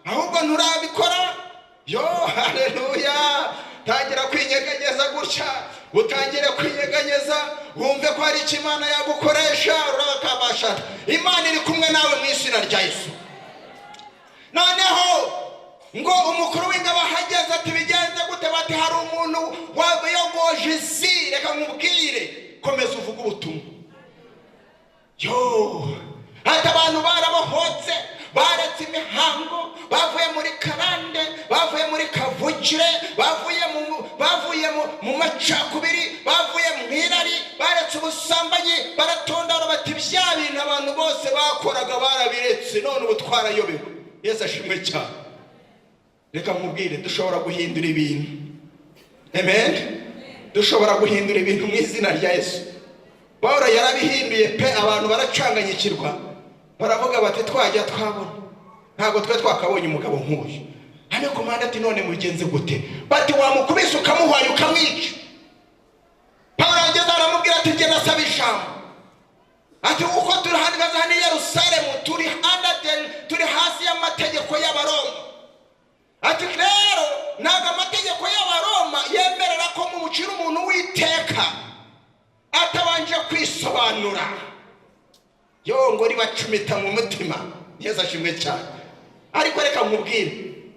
ahubwo nturabikora. Yo, haleluya. Tangira kwinyeganyeza gutya, utangire kwinyeganyeza, wumve ko hari icyo Imana yagukoresha, urakabasha. Imana iri kumwe nawe mu izina rya Yesu. Noneho ngo umukuru w'ingabo ahageze, ati bigenze gute? Bati hari umuntu wayogoje isi. Reka nkubwire, komeza uvuga ubutumwa. Yo, ati abantu barabohotse, baretse imihango, bavuye muri karande, bavuye muri kavukire, bavuye mu macakubiri, bavuye mu irari, baretse ubusambanyi, baratondora, bati bya bintu abantu bose bakoraga barabiretse, none ubu twarayobewe. Yesu ashimwe cyane. Reka mubwire, dushobora guhindura ibintu. Amen. Dushobora guhindura ibintu mu izina rya Yesu. Paulo yarabihinduye pe, abantu baracanganyikirwa, baravuga bati twajya twabona, ntabwo twe twakabonye umugabo nk'uyu. Hano komanda ati none mugenze gute? Bati wamukubise ukamuhwaye ukamwica. Paulo ageze aramubwira ati njye nasaba ijambo, ati uko turahagaze hano i Yerusalemu turi hasi y'amategeko y'Abaroma. Ati rero ntabwo amategeko y'Abaroma yemerera ko mucira umuntu w'iteka atabanje kwisobanura. Yo, ngo ribacumita mu mutima. Yesu ashimwe cyane. Ariko reka nkubwire,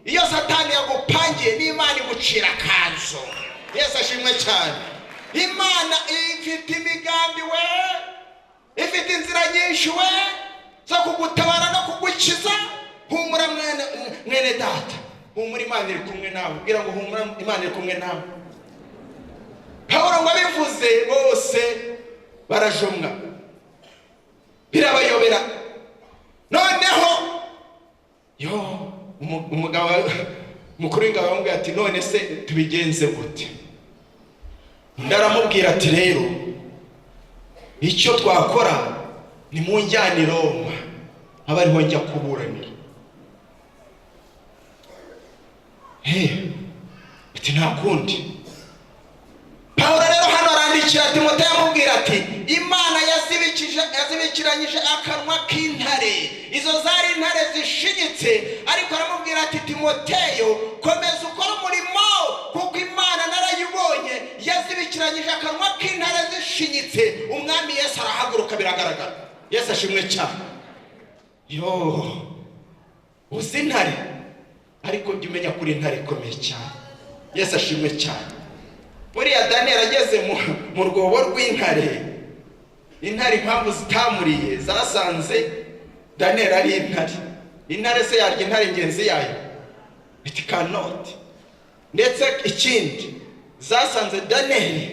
iyo Satani yagupangiye, n'Imana igucira kanzo. Yesu ashimwe cyane. Imana ifite imigambi we, ifite inzira nyinshi we zo kugutabara no kugukiza. Humura mwene data, humura, Imana iri kumwe nawe. Bwira ngo humura, Imana iri kumwe nawe. Paulo ngo abivuze bose barajomwa, birabayobera. Noneho yo, umugabo mukuru w'ingabo aramubwira ati none se tubigenze gute? Ndaramubwira ati rero icyo twakora ni munjyane i Roma, aba ariho njya kuburanira. Ati nta kundi. Paulo rero hano arandikira Timoteyo amubwira ati Imana yazibikiranyije akanwa k'intare. Izo zari intare zishinyitse, ariko aramubwira ati Timoteyo, komeza ukora umurimo, kuko Imana narayibonye yazibikiranyije akanwa k'intare zishinyitse. Umwami Yesu arahaguruka, biragaragara. Yesu ashimwe cyane. Yo, uzi intare, ariko jya umenya kuri intare ikomeye cyane. Yesu ashimwe cyane. Buriya Daniel ageze mu rwobo rw'intare, intare impamvu zitamuriye zasanze Daniel ari intare. Intare se yarya intare ingenzi yayo? It cannot. Ndetse ikindi zasanze Daniel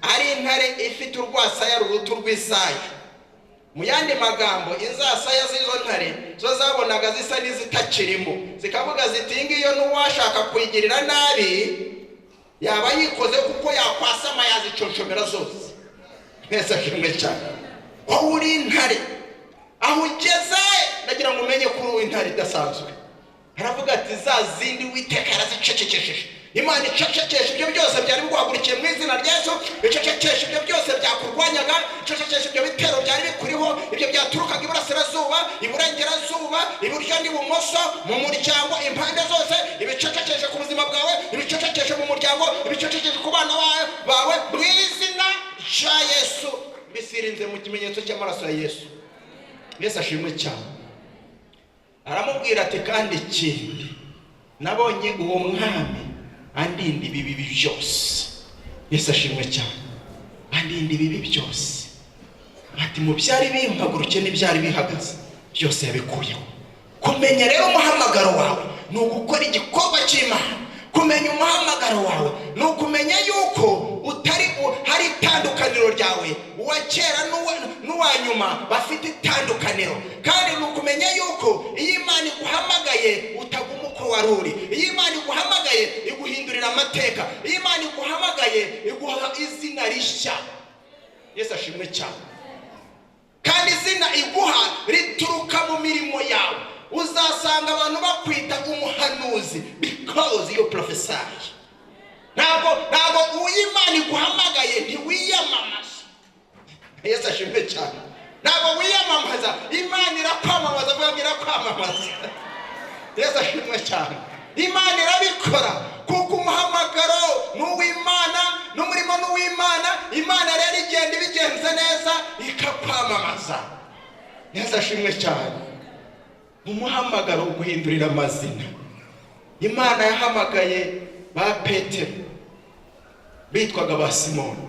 ari intare ifite urwasaya rurutu rw'isaya. Mu yandi magambo inzasaya z'izo ntare zo zabonaga zisa n'izitakirimo, zikavuga ziti ngiyo n'uwashaka kuyigirira nabi yaba yikoze kuko yakwasama yaziconcomera zose. Mwese ashimwe cyane. Wowe uri intare, aho ugeze ndagira ngo umenye ko uri intare idasanzwe. Haravuga ati za zindi Uwiteka yarazicecekesheje. Imana icecekesha ibyo byose byari biguhagurukiye mu izina rya Yesu, icecekesha ibyo byose byakurwanyaga, icecekesha ibyo bitero byari bikuriho, ibyo byaturukaga iburasirazuba, iburengerazuba, iburyo n'ibumoso, mu muryango impande zose, ibicecekesha ku buzima bwawe, ibicecekesha mu muryango, ibicecekesha ku bana bawe, mu izina rya Yesu bisirinze mu kimenyetso cy'amaraso ya Yesu. Yesu ashimwe cyane. Aramubwira ati kandi ikindi nabonye uwo mwami andinda ibibi byose. Yesu ashimwe cyane. Andinda ibibi byose. Ati mu byari bimpaguruke n'ibyari bihagaze byose yabikuyeho. Kumenya rero umuhamagaro wawe ni ugukora igikorwa cy'Imana. Kumenya umuhamagaro wawe ni ukumenya yuko hari itandukaniro ryawe, uwa kera n'uwa nyuma bafite itandukaniro. Kandi ni ukumenya yuko iyo Imana iguhamagaye utaguma uko wari uri. Iyo Imana iguhamagaye iguhindurira amateka. Iyo Imana iguhamagaye iguha izina rishya. Yesu ashimwe cyane. Kandi izina iguha rituruka mu mirimo yawe. Uzasanga abantu bakwita umuhanuzi because you prophesy. Ntabwo Imana iguhamagaye ntiwiyamamaza. Yesu ashimwe cyane. Ntabwo wiyamamaza, Imana irakwamamaza, avuga ngo irakwamamaza. Yesu ashimwe cyane. Imana irabikora kuko umuhamagaro n'uw'Imana n'umurimo n'uw'Imana. Imana rero igenda ibigenze neza ikakwamamaza. Yesu ashimwe cyane. Umuhamagaro guhindurira amazina. Imana yahamagaye ba Petero bitwaga ba Simoni,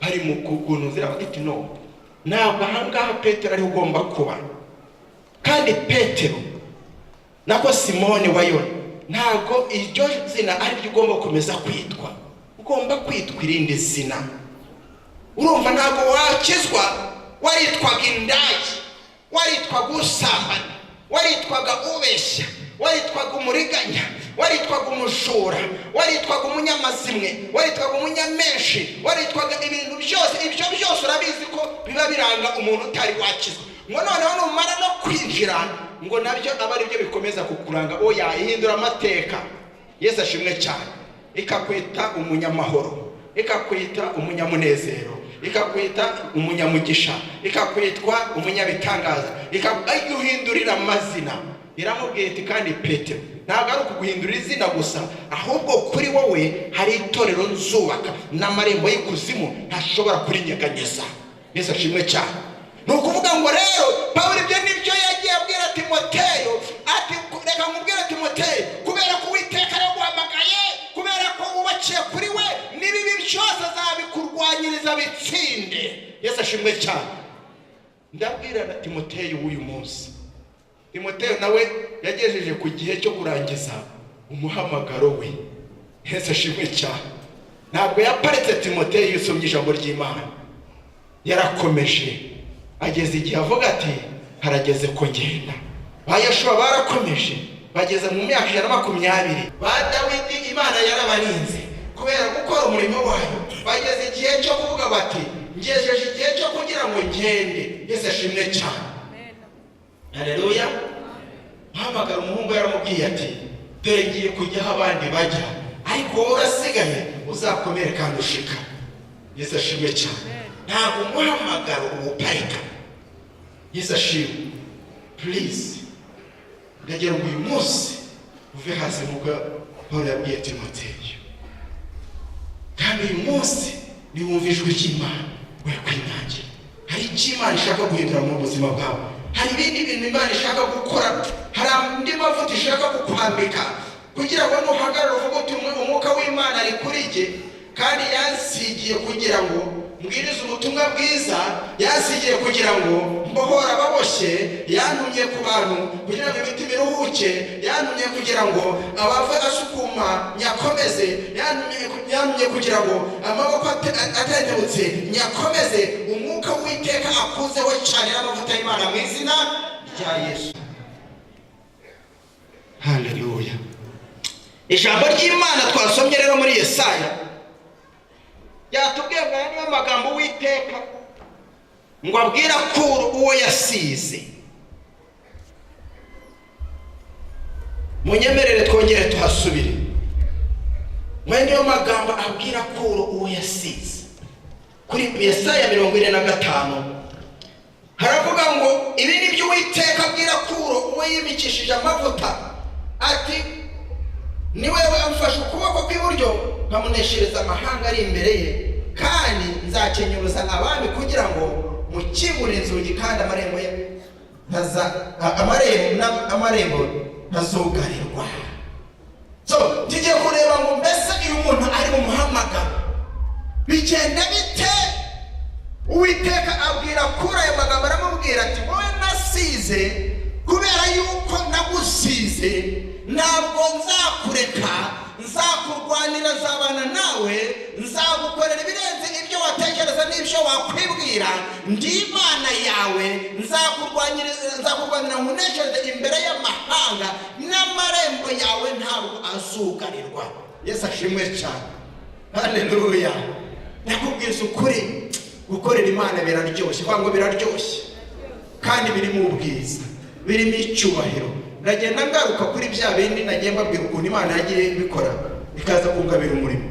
bari mu kugunuzira bagiti no, ntabwo ahangaha Petero ari ugomba kuba. Kandi Petero nako Simoni wa Yona ntabwo iryo zina ari ryo ugomba gukomeza kwitwa. Ugomba kwitwa irindi zina. Urumva ntabwo wakizwa waritwaga indaya, waritwaga usambana, waritwaga ubeshya, waritwaga umuriganya, waritwaga umujura, waritwaga umunyamazimwe, waritwaga umunyamenshi, waritwaga ibintu byose. Ibyo byose urabizi ko biba biranga umuntu utari wakizwa. Ngo noneho numara no kwinjira ngo nabyo aba ari byo bikomeza kukuranga. Oya, ihindura amateka. Yesu ashimwe cyane. Ikakwita umunyamahoro, ikakwita umunyamunezero, ikakwita umunyamugisha, ikakwitwa umunyabitangaza, ikaguhindurira amazina. Iramubwira iti kandi Petero ntabwo ari ukuguhindurira izina gusa, ahubwo kuri wowe hari itorero nzubaka n'amarembo y'ikuzimu ntashobora kurinyeganyeza. Yesu ashimwe cyane. Ni ukuvuga ngo rero Pawulo ibyo nibyo yagiye abwira Timoteyo, ati reka nkubwire Timoteyo, kubera ko Uwiteka yaguhamagaye, kubera ko wubakiye kuri we, n'ibibi byose azabikurwanyiriza bitsinde. Yesu ashimwe cyane. Ndabwira na Timoteyo w'uyu munsi, Timoteyo nawe yagejeje ku gihe cyo kurangiza umuhamagaro we. Yesu ashimwe cyane. Ntabwo yaparitse Timoteyo yusomye ijambo ry'Imana, yarakomeje ageze igihe avuga ati harageze ko ngenda. Ba Yoshua barakomeje bageze mu myaka 120. Ba Dawidi Imana yarabarinze kubera gukora umurimo wayo. Bageze igihe cyo kuvuga bati ngejeje igihe cyo kugira ngo ngende. Yesu ashimwe cyane. Haleluya. Muhamagara umuhungu yaramubwiye ati dore ngiye kujya aho abandi bajya, ariko wowe urasigaye uzakomere kandi ushika. Yesu ashimwe cyane. Ntabwo umuhamagaro uwuparika. Yesu ashimwe. Please ndagira ngo uyu munsi uve hasi nk'uko Pawulo yabwiye Timoteyo. Kandi uyu munsi niwumva ijwi ry'Imana we kwinangira. Hari icyo Imana ishaka guhindura mu buzima bwawe. Hari ibindi bintu Imana ishaka gukora. Hari andi mavuta ishaka kukwambika kugira ngo nuhagarara uvuge uti umwuka ry'Imana rikuri jye, kandi yansigiye kugira ngo mbwirize ubutumwa bwiza, yansigiye kugira ngo mbohora ababoshye, yantumye ku bantu kugira ngo imitima iruhuke, yantumye kugira ngo abava asukuma nyakomeze, yantumye kugira ngo amaboko atendebutse nyakomeze, umwuka w'Uwiteka akuzeho cyane n'amavuta y'Imana mu izina rya Yesu. Haleluya. Ijambo ry'Imana twasomye rero muri Yesaya yatubwiye ngo aya niyo magambo Uwiteka ngo abwira Kuro uwo yasize. Munyemerere twongere tuhasubire. Mwe niyo magambo abwira Kuro uwo yasize. Kuri Yesaya 45 haravuga ngo ibi ni byo Uwiteka abwira Kuro uwo yimikishije amavuta, ati ni wewe amfashe ukuboko kw'iburyo nkamuneshereza amahanga ari imbere ye, kandi nzakenyuruza abami kugira ngo mukingure inzugi, kandi amarembo ntazugarirwa. So tujye kureba ngo mbese iyo umuntu ari mu muhamagaro bigenda bite? Uwiteka abwira Kuro ayo magambo, aramubwira ati wowe nasize kubera yuko nagusize, ntabwo nzakureka, nzakurwanira, nzabana nawe, nzagukorera ibirenze ibyo watekereza n'ibyo wakwibwira. Ndi Imana yawe, nzakurwanira nkuneshereze imbere y'amahanga, n'amarembo yawe ntabwo azugarirwa. Yesu ashimwe cyane. Haleluya. Nakubwiza ukuri, gukorera Imana biraryoshye, ngo biraryoshye kandi birimo ubwiza, birimo icyubahiro. Ndagenda ngaruka kuri bya bindi nagiye mbabwira ukuntu Imana yagiye bikora ikaza kungabira umurimo.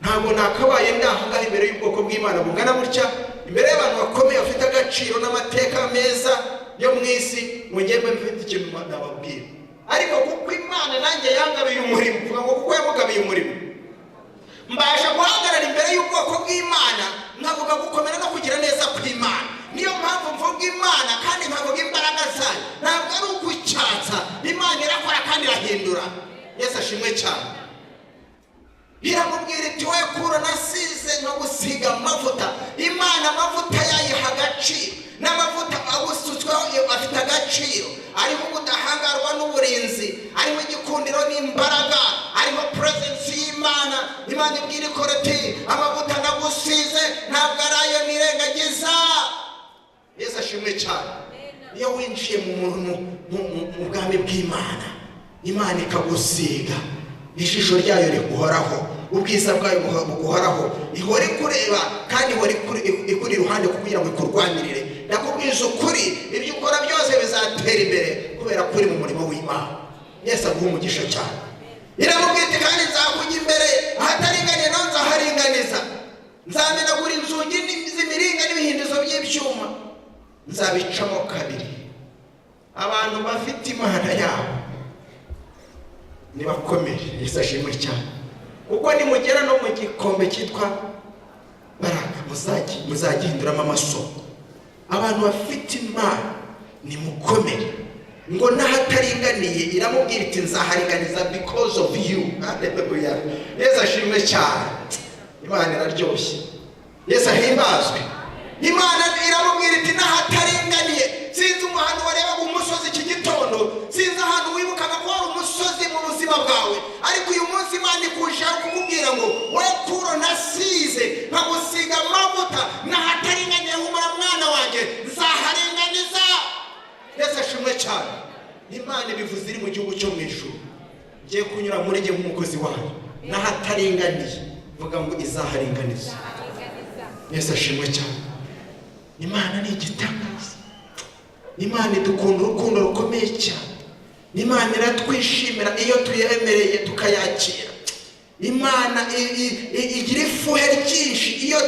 Ntabwo nakabaye ndahangaha imbere y'ubwoko bw'Imana bungana gutya, imbere y'abantu bakomeye bafite agaciro n'amateka meza yo mu isi, ngo ngiye mfite ikintu nababwira. Ariko kuko Imana nanjye yangabiye umurimo, vuga ngo kuko yamugabiye umurimo, mbasha guhagarara imbere y'ubwoko bw'Imana nkavuga gukomera no kugira neza kw'Imana. Niyo mpamvu mvuga Imana kandi nkavuga imbaraga zayo, ntabwo ari ukucyatsa. Imana irakora kandi irahindura. Yesu ashimwe cyane. Iramubwira iti we Kuro nasize nkagusiga amavuta. Imana amavuta yayiha agaciro, n'amavuta agusutsweho afite agaciro. Ariho ubudahangarwa n'uburinzi, ariho igikundiro n'imbaraga, ariho presence y'Imana. Imana ibwira ikora iti amavuta nagusize ntabwo ari ayo nirengagiza. Yesu ashimwe cyane. Iyo winjiye mu bwami bw'Imana, Imana ikagusiga, ijisho ryayo riguhoraho, ubwiza bwayo buguhoraho, ihora ikureba kandi ihora ikuri iruhande kugira ngo ikurwanirire. Ndakubwiza ukuri, ibyo ukora byose bizatera imbere kubera kuri mu murimo w'Imana. Yesu aguha umugisha cyane. Iramubwira iti kandi nzakujya imbere, ahataringaniye naho nzaharinganiza, nzamenagura inzugi z'imiringa n'ibihindizo by'ibyuma, nzabicamo kabiri. Abantu bafite Imana yabo nibakomere. Yesu ashimwe cyane. Kuko nimugera no mu gikombe cyitwa baraka, muzagihinduramo amasoko. Abantu bafite Imana nimukomere. Ngo n'ahataringaniye iramubwira iti nzaharinganiza because of you. Haleluya. Yesu ashimwe cyane. Imana iraryoshye. Yesu ahimbazwe. Imana iramubwira iti n'ahataringaniye. Sinzi umuhanda warebaga umusozi iki gitondo, sinzi ahantu wibukaga ko hari umusozi mu buzima bwawe, ariko uyu munsi Imana ikurushaho kumubwira ngo we Kuro nasize nkagusiga amavuta, n'ahataringaniye humura mwana wanjye nzaharinganiza. Yesu ashimwe cyane. Imana ibivuze iri mu gihugu cyo mu ijuru, ngiye kunyura muri njye nk'umukozi wayo, n'ahataringaniye vuga ngo izaharinganiza. Yesu ashimwe cyane. Imana ni igitangaza. Imana idukunda urukundo rukomeye cyane. Imana iratwishimira iyo tuyemereye tukayakira. Imana igira ifuhe ryinshi iyo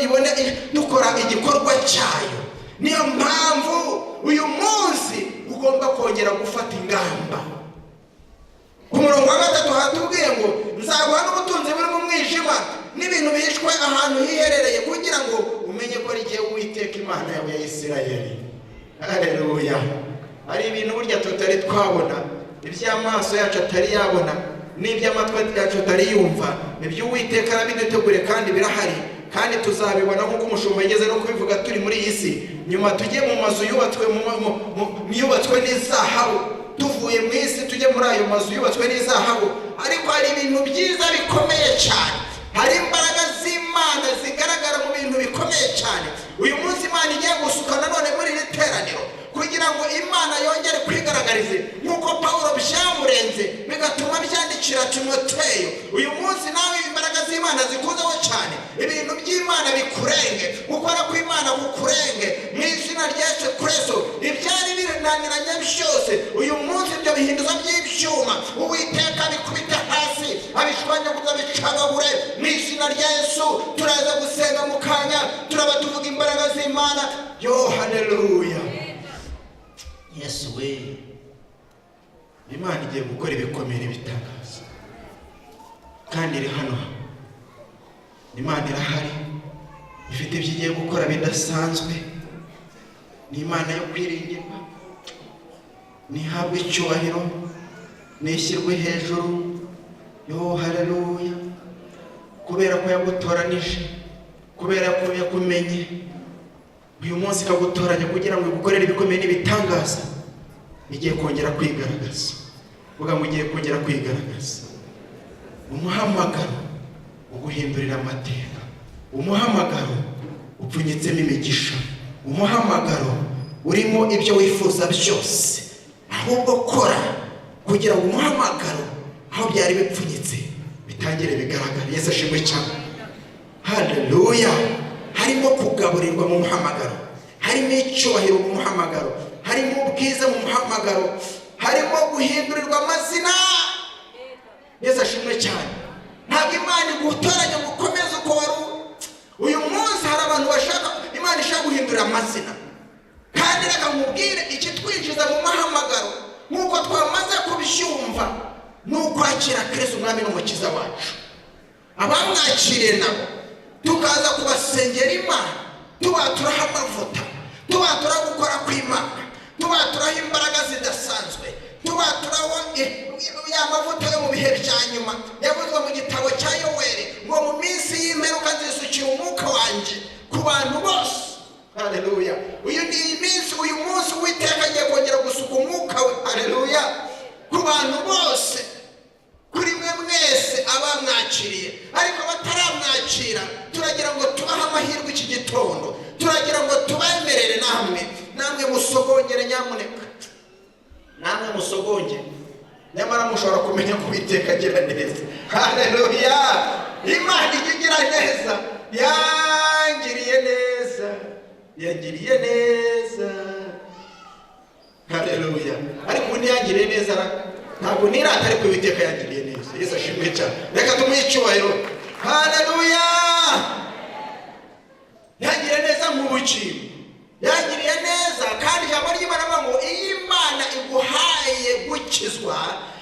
ibone dukora igikorwa cyayo. Niyo mpamvu uyu munsi ugomba kongera gufata ingamba. Ku murongo wa 3 hatubwiye ngo nzaguha n'ubutunzi buri mu mwijima n'ibintu bihishwe ahantu hiherereye, kugira ngo umenye ko ari jyewe Uwiteka Imana yawe ya Isirayeli. Haleluya. Hari ibintu burya tutari twabona, iby'amaso yacu atari yabona, n'iby'amatwi yacu atariyumva, ibyo Uwiteka arabidutegure kandi birahari, kandi tuzabibona nk'uko umushumba yageze no kubivuga turi muri iyi si. Nyuma tujye mu mazu yubatswe n'izahabu, tuvuye mu isi tujye muri ayo mazu yubatswe n'izahabu. Ariko hari ibintu byiza bikomeye cyane, hari imbaraga z'Imana zigaragara mu bintu bikomeye cyane. Uyu munsi Imana igiye gusuka nanone muri iri teraniro kugira ngo Imana yongere kwigaragarize nk'uko Pawulo byamurenze bigatuma byandikira Timoteyo. Uyu munsi nawe imbaraga z'Imana zikuzeho cyane, ibintu by'Imana bikurenge, gukora kw'Imana kukurenge mu izina rya Yesu Kristo. Ibyari birananiranye byose uyu munsi ibyo bihinduza by'ibyuma Uwiteka bikubita hasi, abishwanyaguza bicagagure mu izina rya Yesu. Turaza gusenga mu kanya, turaba tuvuga imbaraga z'Imana. Yo, haleluya. Yesu we, Imana igiye gukora ibikomere bitangaza kandi iri hano. Imana irahari, ifite ibyo igiye gukora bidasanzwe. Ni Imana yo kwiringirwa, nihabwe icyubahiro, nishyirwe hejuru. Yo, haleluya. Kubera ko yagutoranije, kubera ko yakumenye, uyu munsi ikagutoranya kugira ngo igukorere ibikomeye n'ibitangaza, igiye kongera kwigaragaza. Vuga ngo ugiye kongera kwigaragaza. Umuhamagaro uguhindurira amateka, umuhamagaro upfunyitsemo imigisha, umuhamagaro urimo ibyo wifuza byose. Ahubwo kora kugira ngo umuhamagaro aho byari bipfunyitse bitangire bigaragara. Yesu ashimwe cyane. Haleluya. Harimo kugaburirwa mu muhamagaro, harimo icyubahiro mu muhamagaro, harimo ubwiza mu muhamagaro, harimo guhindurirwa amazina. Yesu ashimwe cyane. Ntabwo Imana igutoranya ngo ukomeze uko wari. Uyu munsi hari abantu bashaka Imana ishaka guhindura amazina, kandi reka nkubwire ikitwinjiza mu muhamagaro nk'uko twamaze kubyumva ni ukwakira Kristo umwami n'umukiza wacu. Abamwakiriye nabo tukaza kubasengera Imana, tubaturaho amavuta, tubaturaho gukora kw'Imana, tubaturaho imbaraga zidasanzwe, tubaturaho ya mavuta yo mu bihe bya nyuma yavuzwe mu gitabo cya Yoweri ngo mu minsi y'imperuka nzisukira umwuka wanjye ku bantu bose. Haleluya. Uyu munsi Uwiteka agiye kongera gusuka umwuka we, haleluya, ku bantu bose, kuri mwe mwese abamwakiriye. Ariko bataramwakira turagira ngo tubahe amahirwe iki gitondo, turagira ngo tubemerere namwe musogongere. Nyamuneka namwe musogongere, nyamara mushobora kumenya ko Uwiteka agira neza. Haleluya. Imana igira neza, yangiriye neza, yagiriye neza. Haleluya. Ariko ntiyangiriye neza, ntabwo nirata, ariko Uwiteka yagiriye neza. Yesu ashimwe cyane. Reka tumuhe icyubahiro. Haleluya. Yagiriye neza nk'ubuki, yagiriye neza. Kandi ijambo ry'Imana rivuga ngo iyo Imana iguhaye gukizwa,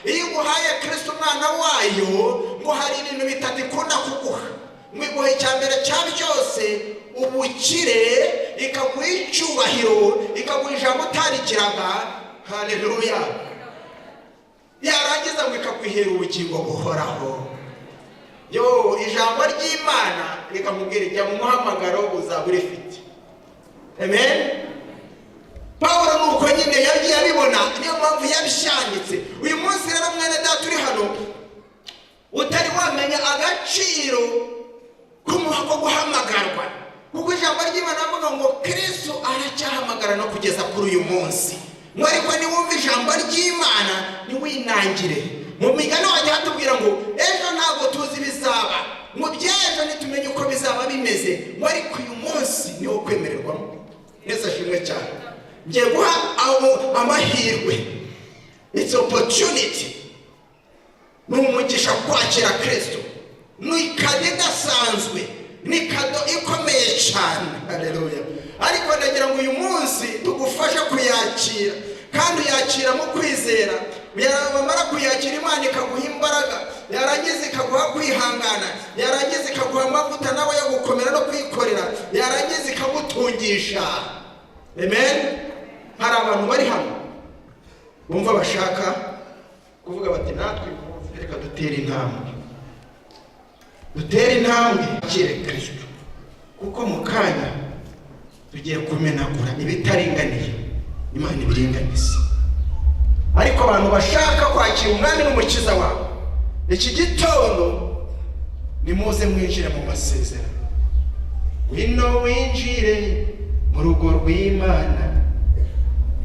iyo iguhaye Kristo umwana wayo, ngo hari ibintu bitatu ikunda kuguha. Ngo iguhe icya mbere cya byose ubukire, ikaguha icyubahiro, ikaguha ijambo utarikiraga. Haleluya. Yarangiza ngo ikaguhera ubugingo buhoraho. Yo, ijambo ry'Imana rikamubwira ijya mu muhamagaro uzaba urifite. Amen. Pawulo nuko nyine yagiye abibona, niyo mpamvu yabishanditse. Uyu munsi rero mwene data uri hano utari wamenya agaciro k'umuhago guhamagarwa, kuko ijambo ry'Imana avuga ngo Kristo aracyahamagara no kugeza kuri uyu munsi. Ngo ariko niwumva ijambo ry'Imana ntiwinangire. Mu migani wajya hatubwira ngo ejo ntabwo tuzi bizaba, ngo by'ejo ntitumenye uko bizaba bimeze. Ngo ariko uyu munsi niwo kwemererwamo. Yesu ashimwe cyane. Ngiye guha amahirwe, it's opportunity, ni umugisha kwakira Kristo. Ni kado idasanzwe, ni kado ikomeye cyane. Haleluya. Ariko ndagira ngo uyu munsi tugufasha kuyakira, kandi uyakira mu kwizera. Wamara kuyakira Imana ikaguha imbaraga, yarangiza ikaguha kwihangana, yarangiza ikaguha amavuta nawe yo gukomera no kwikorera, yarangiza ikagutungisha. Amen. Hari abantu bari hano bumva bashaka kuvuga bati natwe reka dutere intambwe, dutere intambwe akire Kristo, kuko mu kanya tugiye kumenagura ibitaringaniye, Imana ibiringanize. Ariko abantu bashaka kwakira umwami n'umukiza wabo, iki gitondo nimuze mwinjire mu masezerano. Wino winjire mu rugo rw'Imana,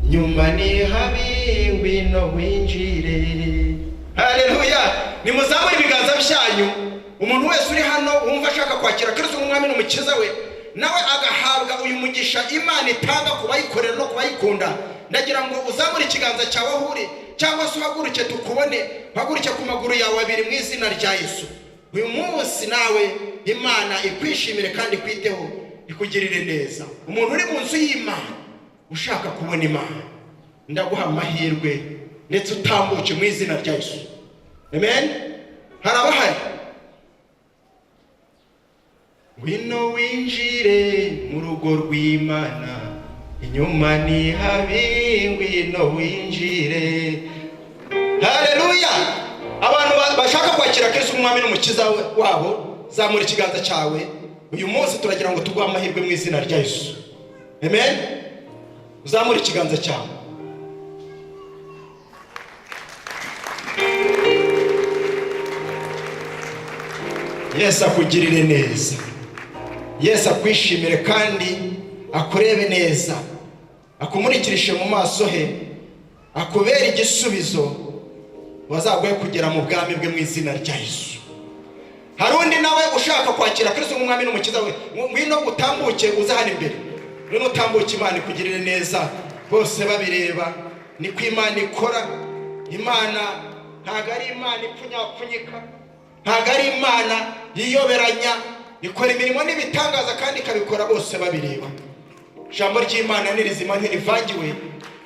nyuma ni habi, wino winjire. Haleluya! Nimuzamure ibiganza byanyu. Umuntu wese uri hano wumva ashaka kwakira Kristo nk'umwami n'umukiza we, nawe agahabwa uyu mugisha Imana itanga kubayikorera no kubayikunda, ndagira ngo uzamure ikiganza cyawe aho uri, cyangwa se uhaguruke tukubone, uhaguruke ku maguru yawe abiri mu izina rya Yesu. Uyu munsi nawe Imana ikwishimire kandi kwiteho, ikugirire neza. Umuntu uri mu nzu y'Imana ushaka kubona Imana, ndaguha amahirwe ndetse utambuke mu izina rya Yesu. Amen. Harabahari. Wino winjire mu rugo rw'Imana, inyuma ni habi, wino winjire. Haleluya! Abantu bashaka kwakira Kristo umwami n'umukiza wabo, zamura ikiganza cyawe. Uyu munsi turagira ngo tuguhe amahirwe mu izina rya Yesu. Amen. Uzamura ikiganza cyawe. Yesu akugirire neza, Yesu akwishimire kandi akurebe neza, akumurikirishe mu maso he, akubere igisubizo wazaguye kugera mu bwami bwe mu izina rya Yesu. Hari undi nawe ushaka kwakira Kristo nk'umwami n'umukiza we, ngwino utambuke uza hano imbere. Ngwino utambuke, Imana ikugirire neza. Bose babireba niko Imana ikora. Imana ntago ari Imana ipfunyapfunyika, ntago ari Imana yiyoberanya, ikora imirimo n'ibitangaza kandi ikabikora bose babireba. Ijambo ry'Imana ni rizima ntirivangiwe.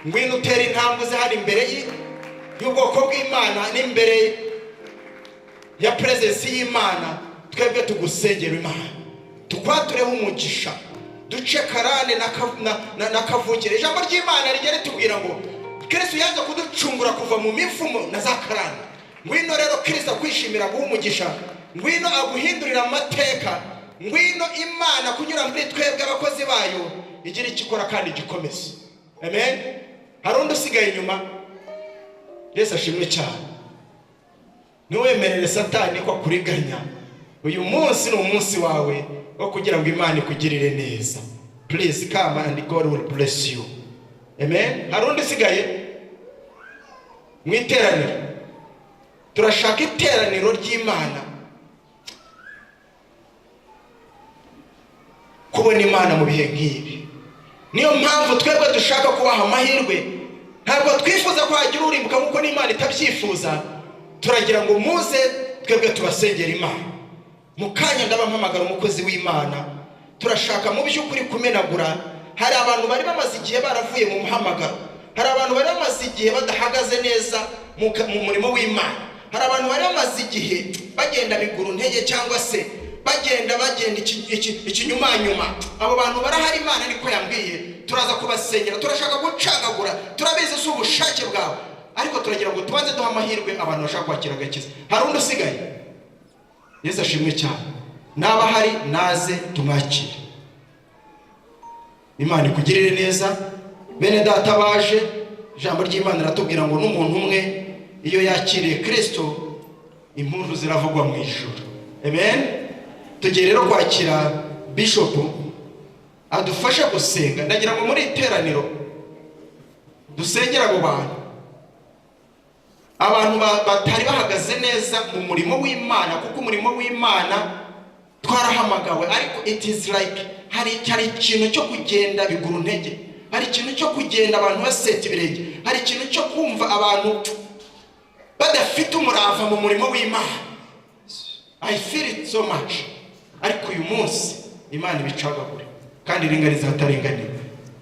Ngwino utere intambwe ze hano imbere y'ubwoko bw'Imana n'imbere ya presence y'Imana. Twebwe tugusengera Imana, tukwatureho umugisha, duce karane na kavukire. Ijambo ry'Imana rigere tubwira ngo Kristo yaje kuducungura kuva mu mifumo na za karane. Ngwino rero Kristo akwishimira guha umugisha, ngwino aguhindurira amateka, ngwino Imana kunyura muri twebwe abakozi bayo igira ikikora kandi gikomeze. Amen. Hari undi usigaye inyuma. Yesu ashimwe cyane. Ntiwemerere Satani ko akuriganya. Uyu munsi ni umunsi wawe wo kugira ngo Imana ikugirire neza. Please come and God will bless you. Amen. Hari undi usigaye mu iteraniro. Turashaka iteraniro ry'Imana, kubona Imana mu bihe nk'ibi. Niyo mpamvu twebwe dushaka kubaha amahirwe. Ntabwo twifuza ko hagira urimbuka kuko n'Imana itabyifuza. Turagira ngo muze twebwe tubasengera Imana. Mu kanya ndabampamagara umukozi w'Imana. Turashaka mu by'ukuri kumenagura. Hari abantu bari bamaze igihe baravuye mu muhamagaro. Hari abantu bari bamaze igihe badahagaze neza mu murimo w'Imana. Hari abantu bari bamaze igihe bagenda biguru ntege cyangwa se bagenda ikinyuma. Abo bantu barahari, Imana niko yambwiye. Turaza kubasengera, turashaka gucagagura. Turabizi si ubushake bwawe, ariko turagira ngo tubanze duha amahirwe abantu bashaka kwakira agakiza. Hari undi usigaye. Yesu ashimwe cyane. Naba hari naze tumwakire. Imana ikugirire neza. Bene data baje, ijambo ry'Imana ratubwira ngo n'umuntu umwe iyo yakiriye Kristo impundu ziravugwa mu ijuru. Amen. Tugiye rero kwakira Bishop adufasha gusenga. Ndagira ngo muri iteraniro dusengera abo bantu, abantu batari bahagaze neza mu murimo w'Imana, kuko umurimo w'Imana twarahamagawe, ariko it is like hari ikintu cyo kugenda biguru ntege, hari ikintu cyo kugenda abantu baseta ibirenge, hari ikintu cyo kumva abantu badafite umurava mu murimo w'Imana. I feel it so much. Ariko uyu munsi Imana ibicagagure kandi ringaniza hataringaniye.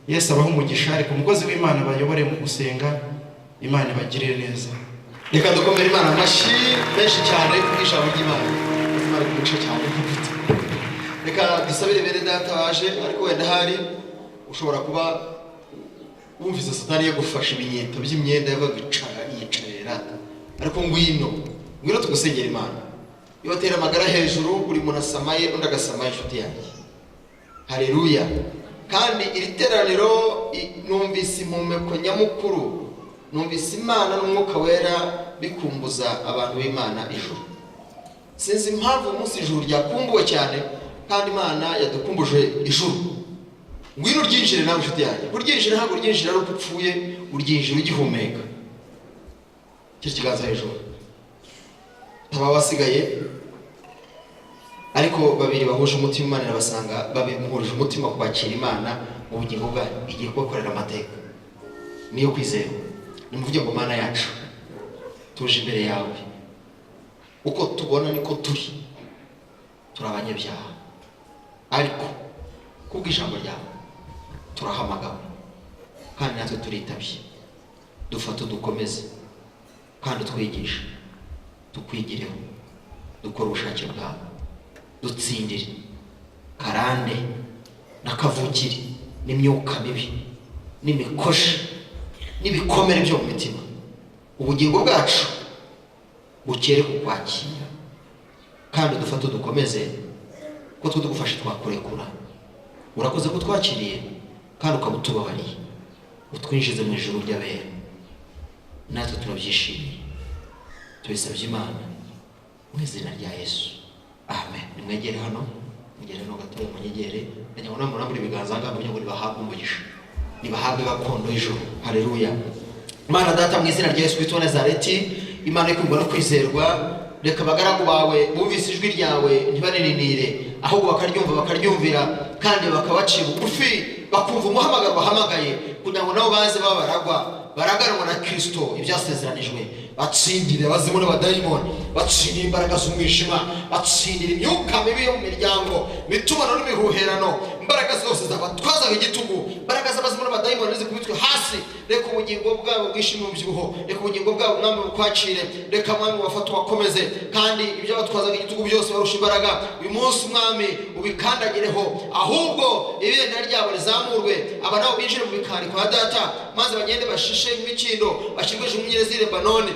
Yesu abaho umugisha. Ariko umukozi w'Imana bayobore mu gusenga, Imana ibagirire neza. Reka dukomere Imana amashyi menshi cyane ku ijambo ry'Imana. Imana ikugisha cyane. Reka dusabire bene data baje, ariko wenda hari ushobora kuba wumvise Satani yagufasha ibinyito by'imyenda yavuga bicara yicarera. Ariko ngwino ngwino tugusengera Imana. Ibatera amagara hejuru, buri muntu asamaye undi agasamaye inshuti yanjye. Haleluya. Kandi iri teraniro numvise impumeko nyamukuru, numvise Imana n'Umwuka Wera bikumbuza abantu b'Imana ijuru. Sinzi impamvu umunsi ijuru ryakumbuwe cyane, kandi Imana yadukumbuje ijuru. Ngwino uryinjire nawe inshuti yanjye. Uryinjire ntabwo uryinjire ari uko upfuye, uryinjire ugihumeka. Kiri kiganza hejuru. Aba wasigaye ariko babiri bahuje umutima Imana irabasanga, babimuhuje umutima kwakira Imana mu bugingo bwa igiye kubakorera amateka. Niyo kwizera. Nimuvuge ngo Mana yacu, tuje imbere yawe. Uko tubona niko turi. Turi abanyabyaha. Ariko kubw'ijambo ryawe turahamagawe. Kandi natwe turitabye. Dufata dukomeze. Kandi twigisha. Tukwigireho. Dukora ubushake bwawe. Dutsindire karande nakavukire n'imyuka mibi n'imikoshi n'ibikomere byo mu mitima. Ubugingo bwacu bukere kukwakira, kandi dufate dukomeze ko tudugufasha twakurekura. Urakoze ko twakiriye kandi ukabutubabariye, utwinjize mu ijuru ry'abera. Natwe turabyishimiye, tubisabye Imana mu izina rya Yesu, amen. Nimwegere hano, mugere no gatoya munyegere, ndanyabona murambura ibiganza ngamba byo muri bahabwa umugisha, nibahabwe gakondo y'ijuru. Haleluya. Mana Data, mu izina rya Yesu Kristo wa Nazareti, Imana ikundwa no kwizerwa, reka abagaragu bawe bumvise ijwi ryawe ntibaninire, ahubwo bakaryumvira kandi bakabaciye bugufi, bakumva umuhamagaro bahamagaye, kugira ngo nabo baze baraganwa na Kristo ibyasezeranijwe, batsindire abazimu n'abadayimoni, batsindire imbaraga z'umwijima, batsindire imyuka mibi yo mu miryango, mitumano n'imihuherano, imbaraga zose zabatwazaga igitugu, imbaraga z'abazimu n'abadayimoni zikubitwe hasi. Reka ubugingo bwabo bwishime umubyibuho, reka ubugingo bwabo Mwami bukwakire, reka Mwami wafata wakomeze, kandi ibyo batwazaga igitugu byose barusha imbaraga uyu munsi Mwami ubikandagireho, ahubwo ibendera ryabo rizamurwe, aba nabo binjire mu bikari kwa Data, maze bagende bashishe imikindo, bashirweje mu nyerezi Lebanoni,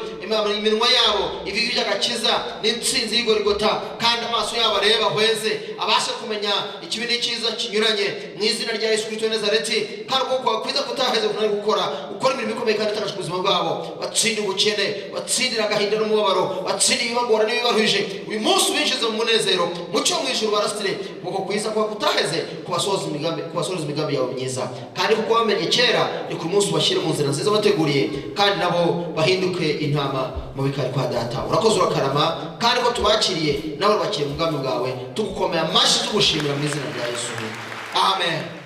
iminwa yabo ibibi by'agakiza n'intsinzi y'Igorigota, kandi amaso yabo areba hweze, abashe kumenya ikibi n'icyiza kinyuranye, mu izina rya Yesu Kristo wa Nazareti. Kandi uko kwiza kutaheze kunari gukora imirimo ikomeye kandi itangaje ku buzima bwabo, batsinde ubukene, batsindira agahinda n'umubabaro, batsinde ibibagora n'ibibaruhije, uyu munsi ubinjize mu munezero, mucyo mu ijuru barasire, uko kwiza kwa kutaheze kubasohoza imigambi yawe myiza. Kandi kuko wamenye kera, ni ku munsi ubashyire mu nzira nziza bateguriye, kandi nabo bahinduke intama mu bikari kwa Data. Urakoze urakarama, kandi ko tubakiriye nabo bakiriye mu bwami bwawe, tugukomeye amashyi tugushimira mu izina rya Yesu, amen.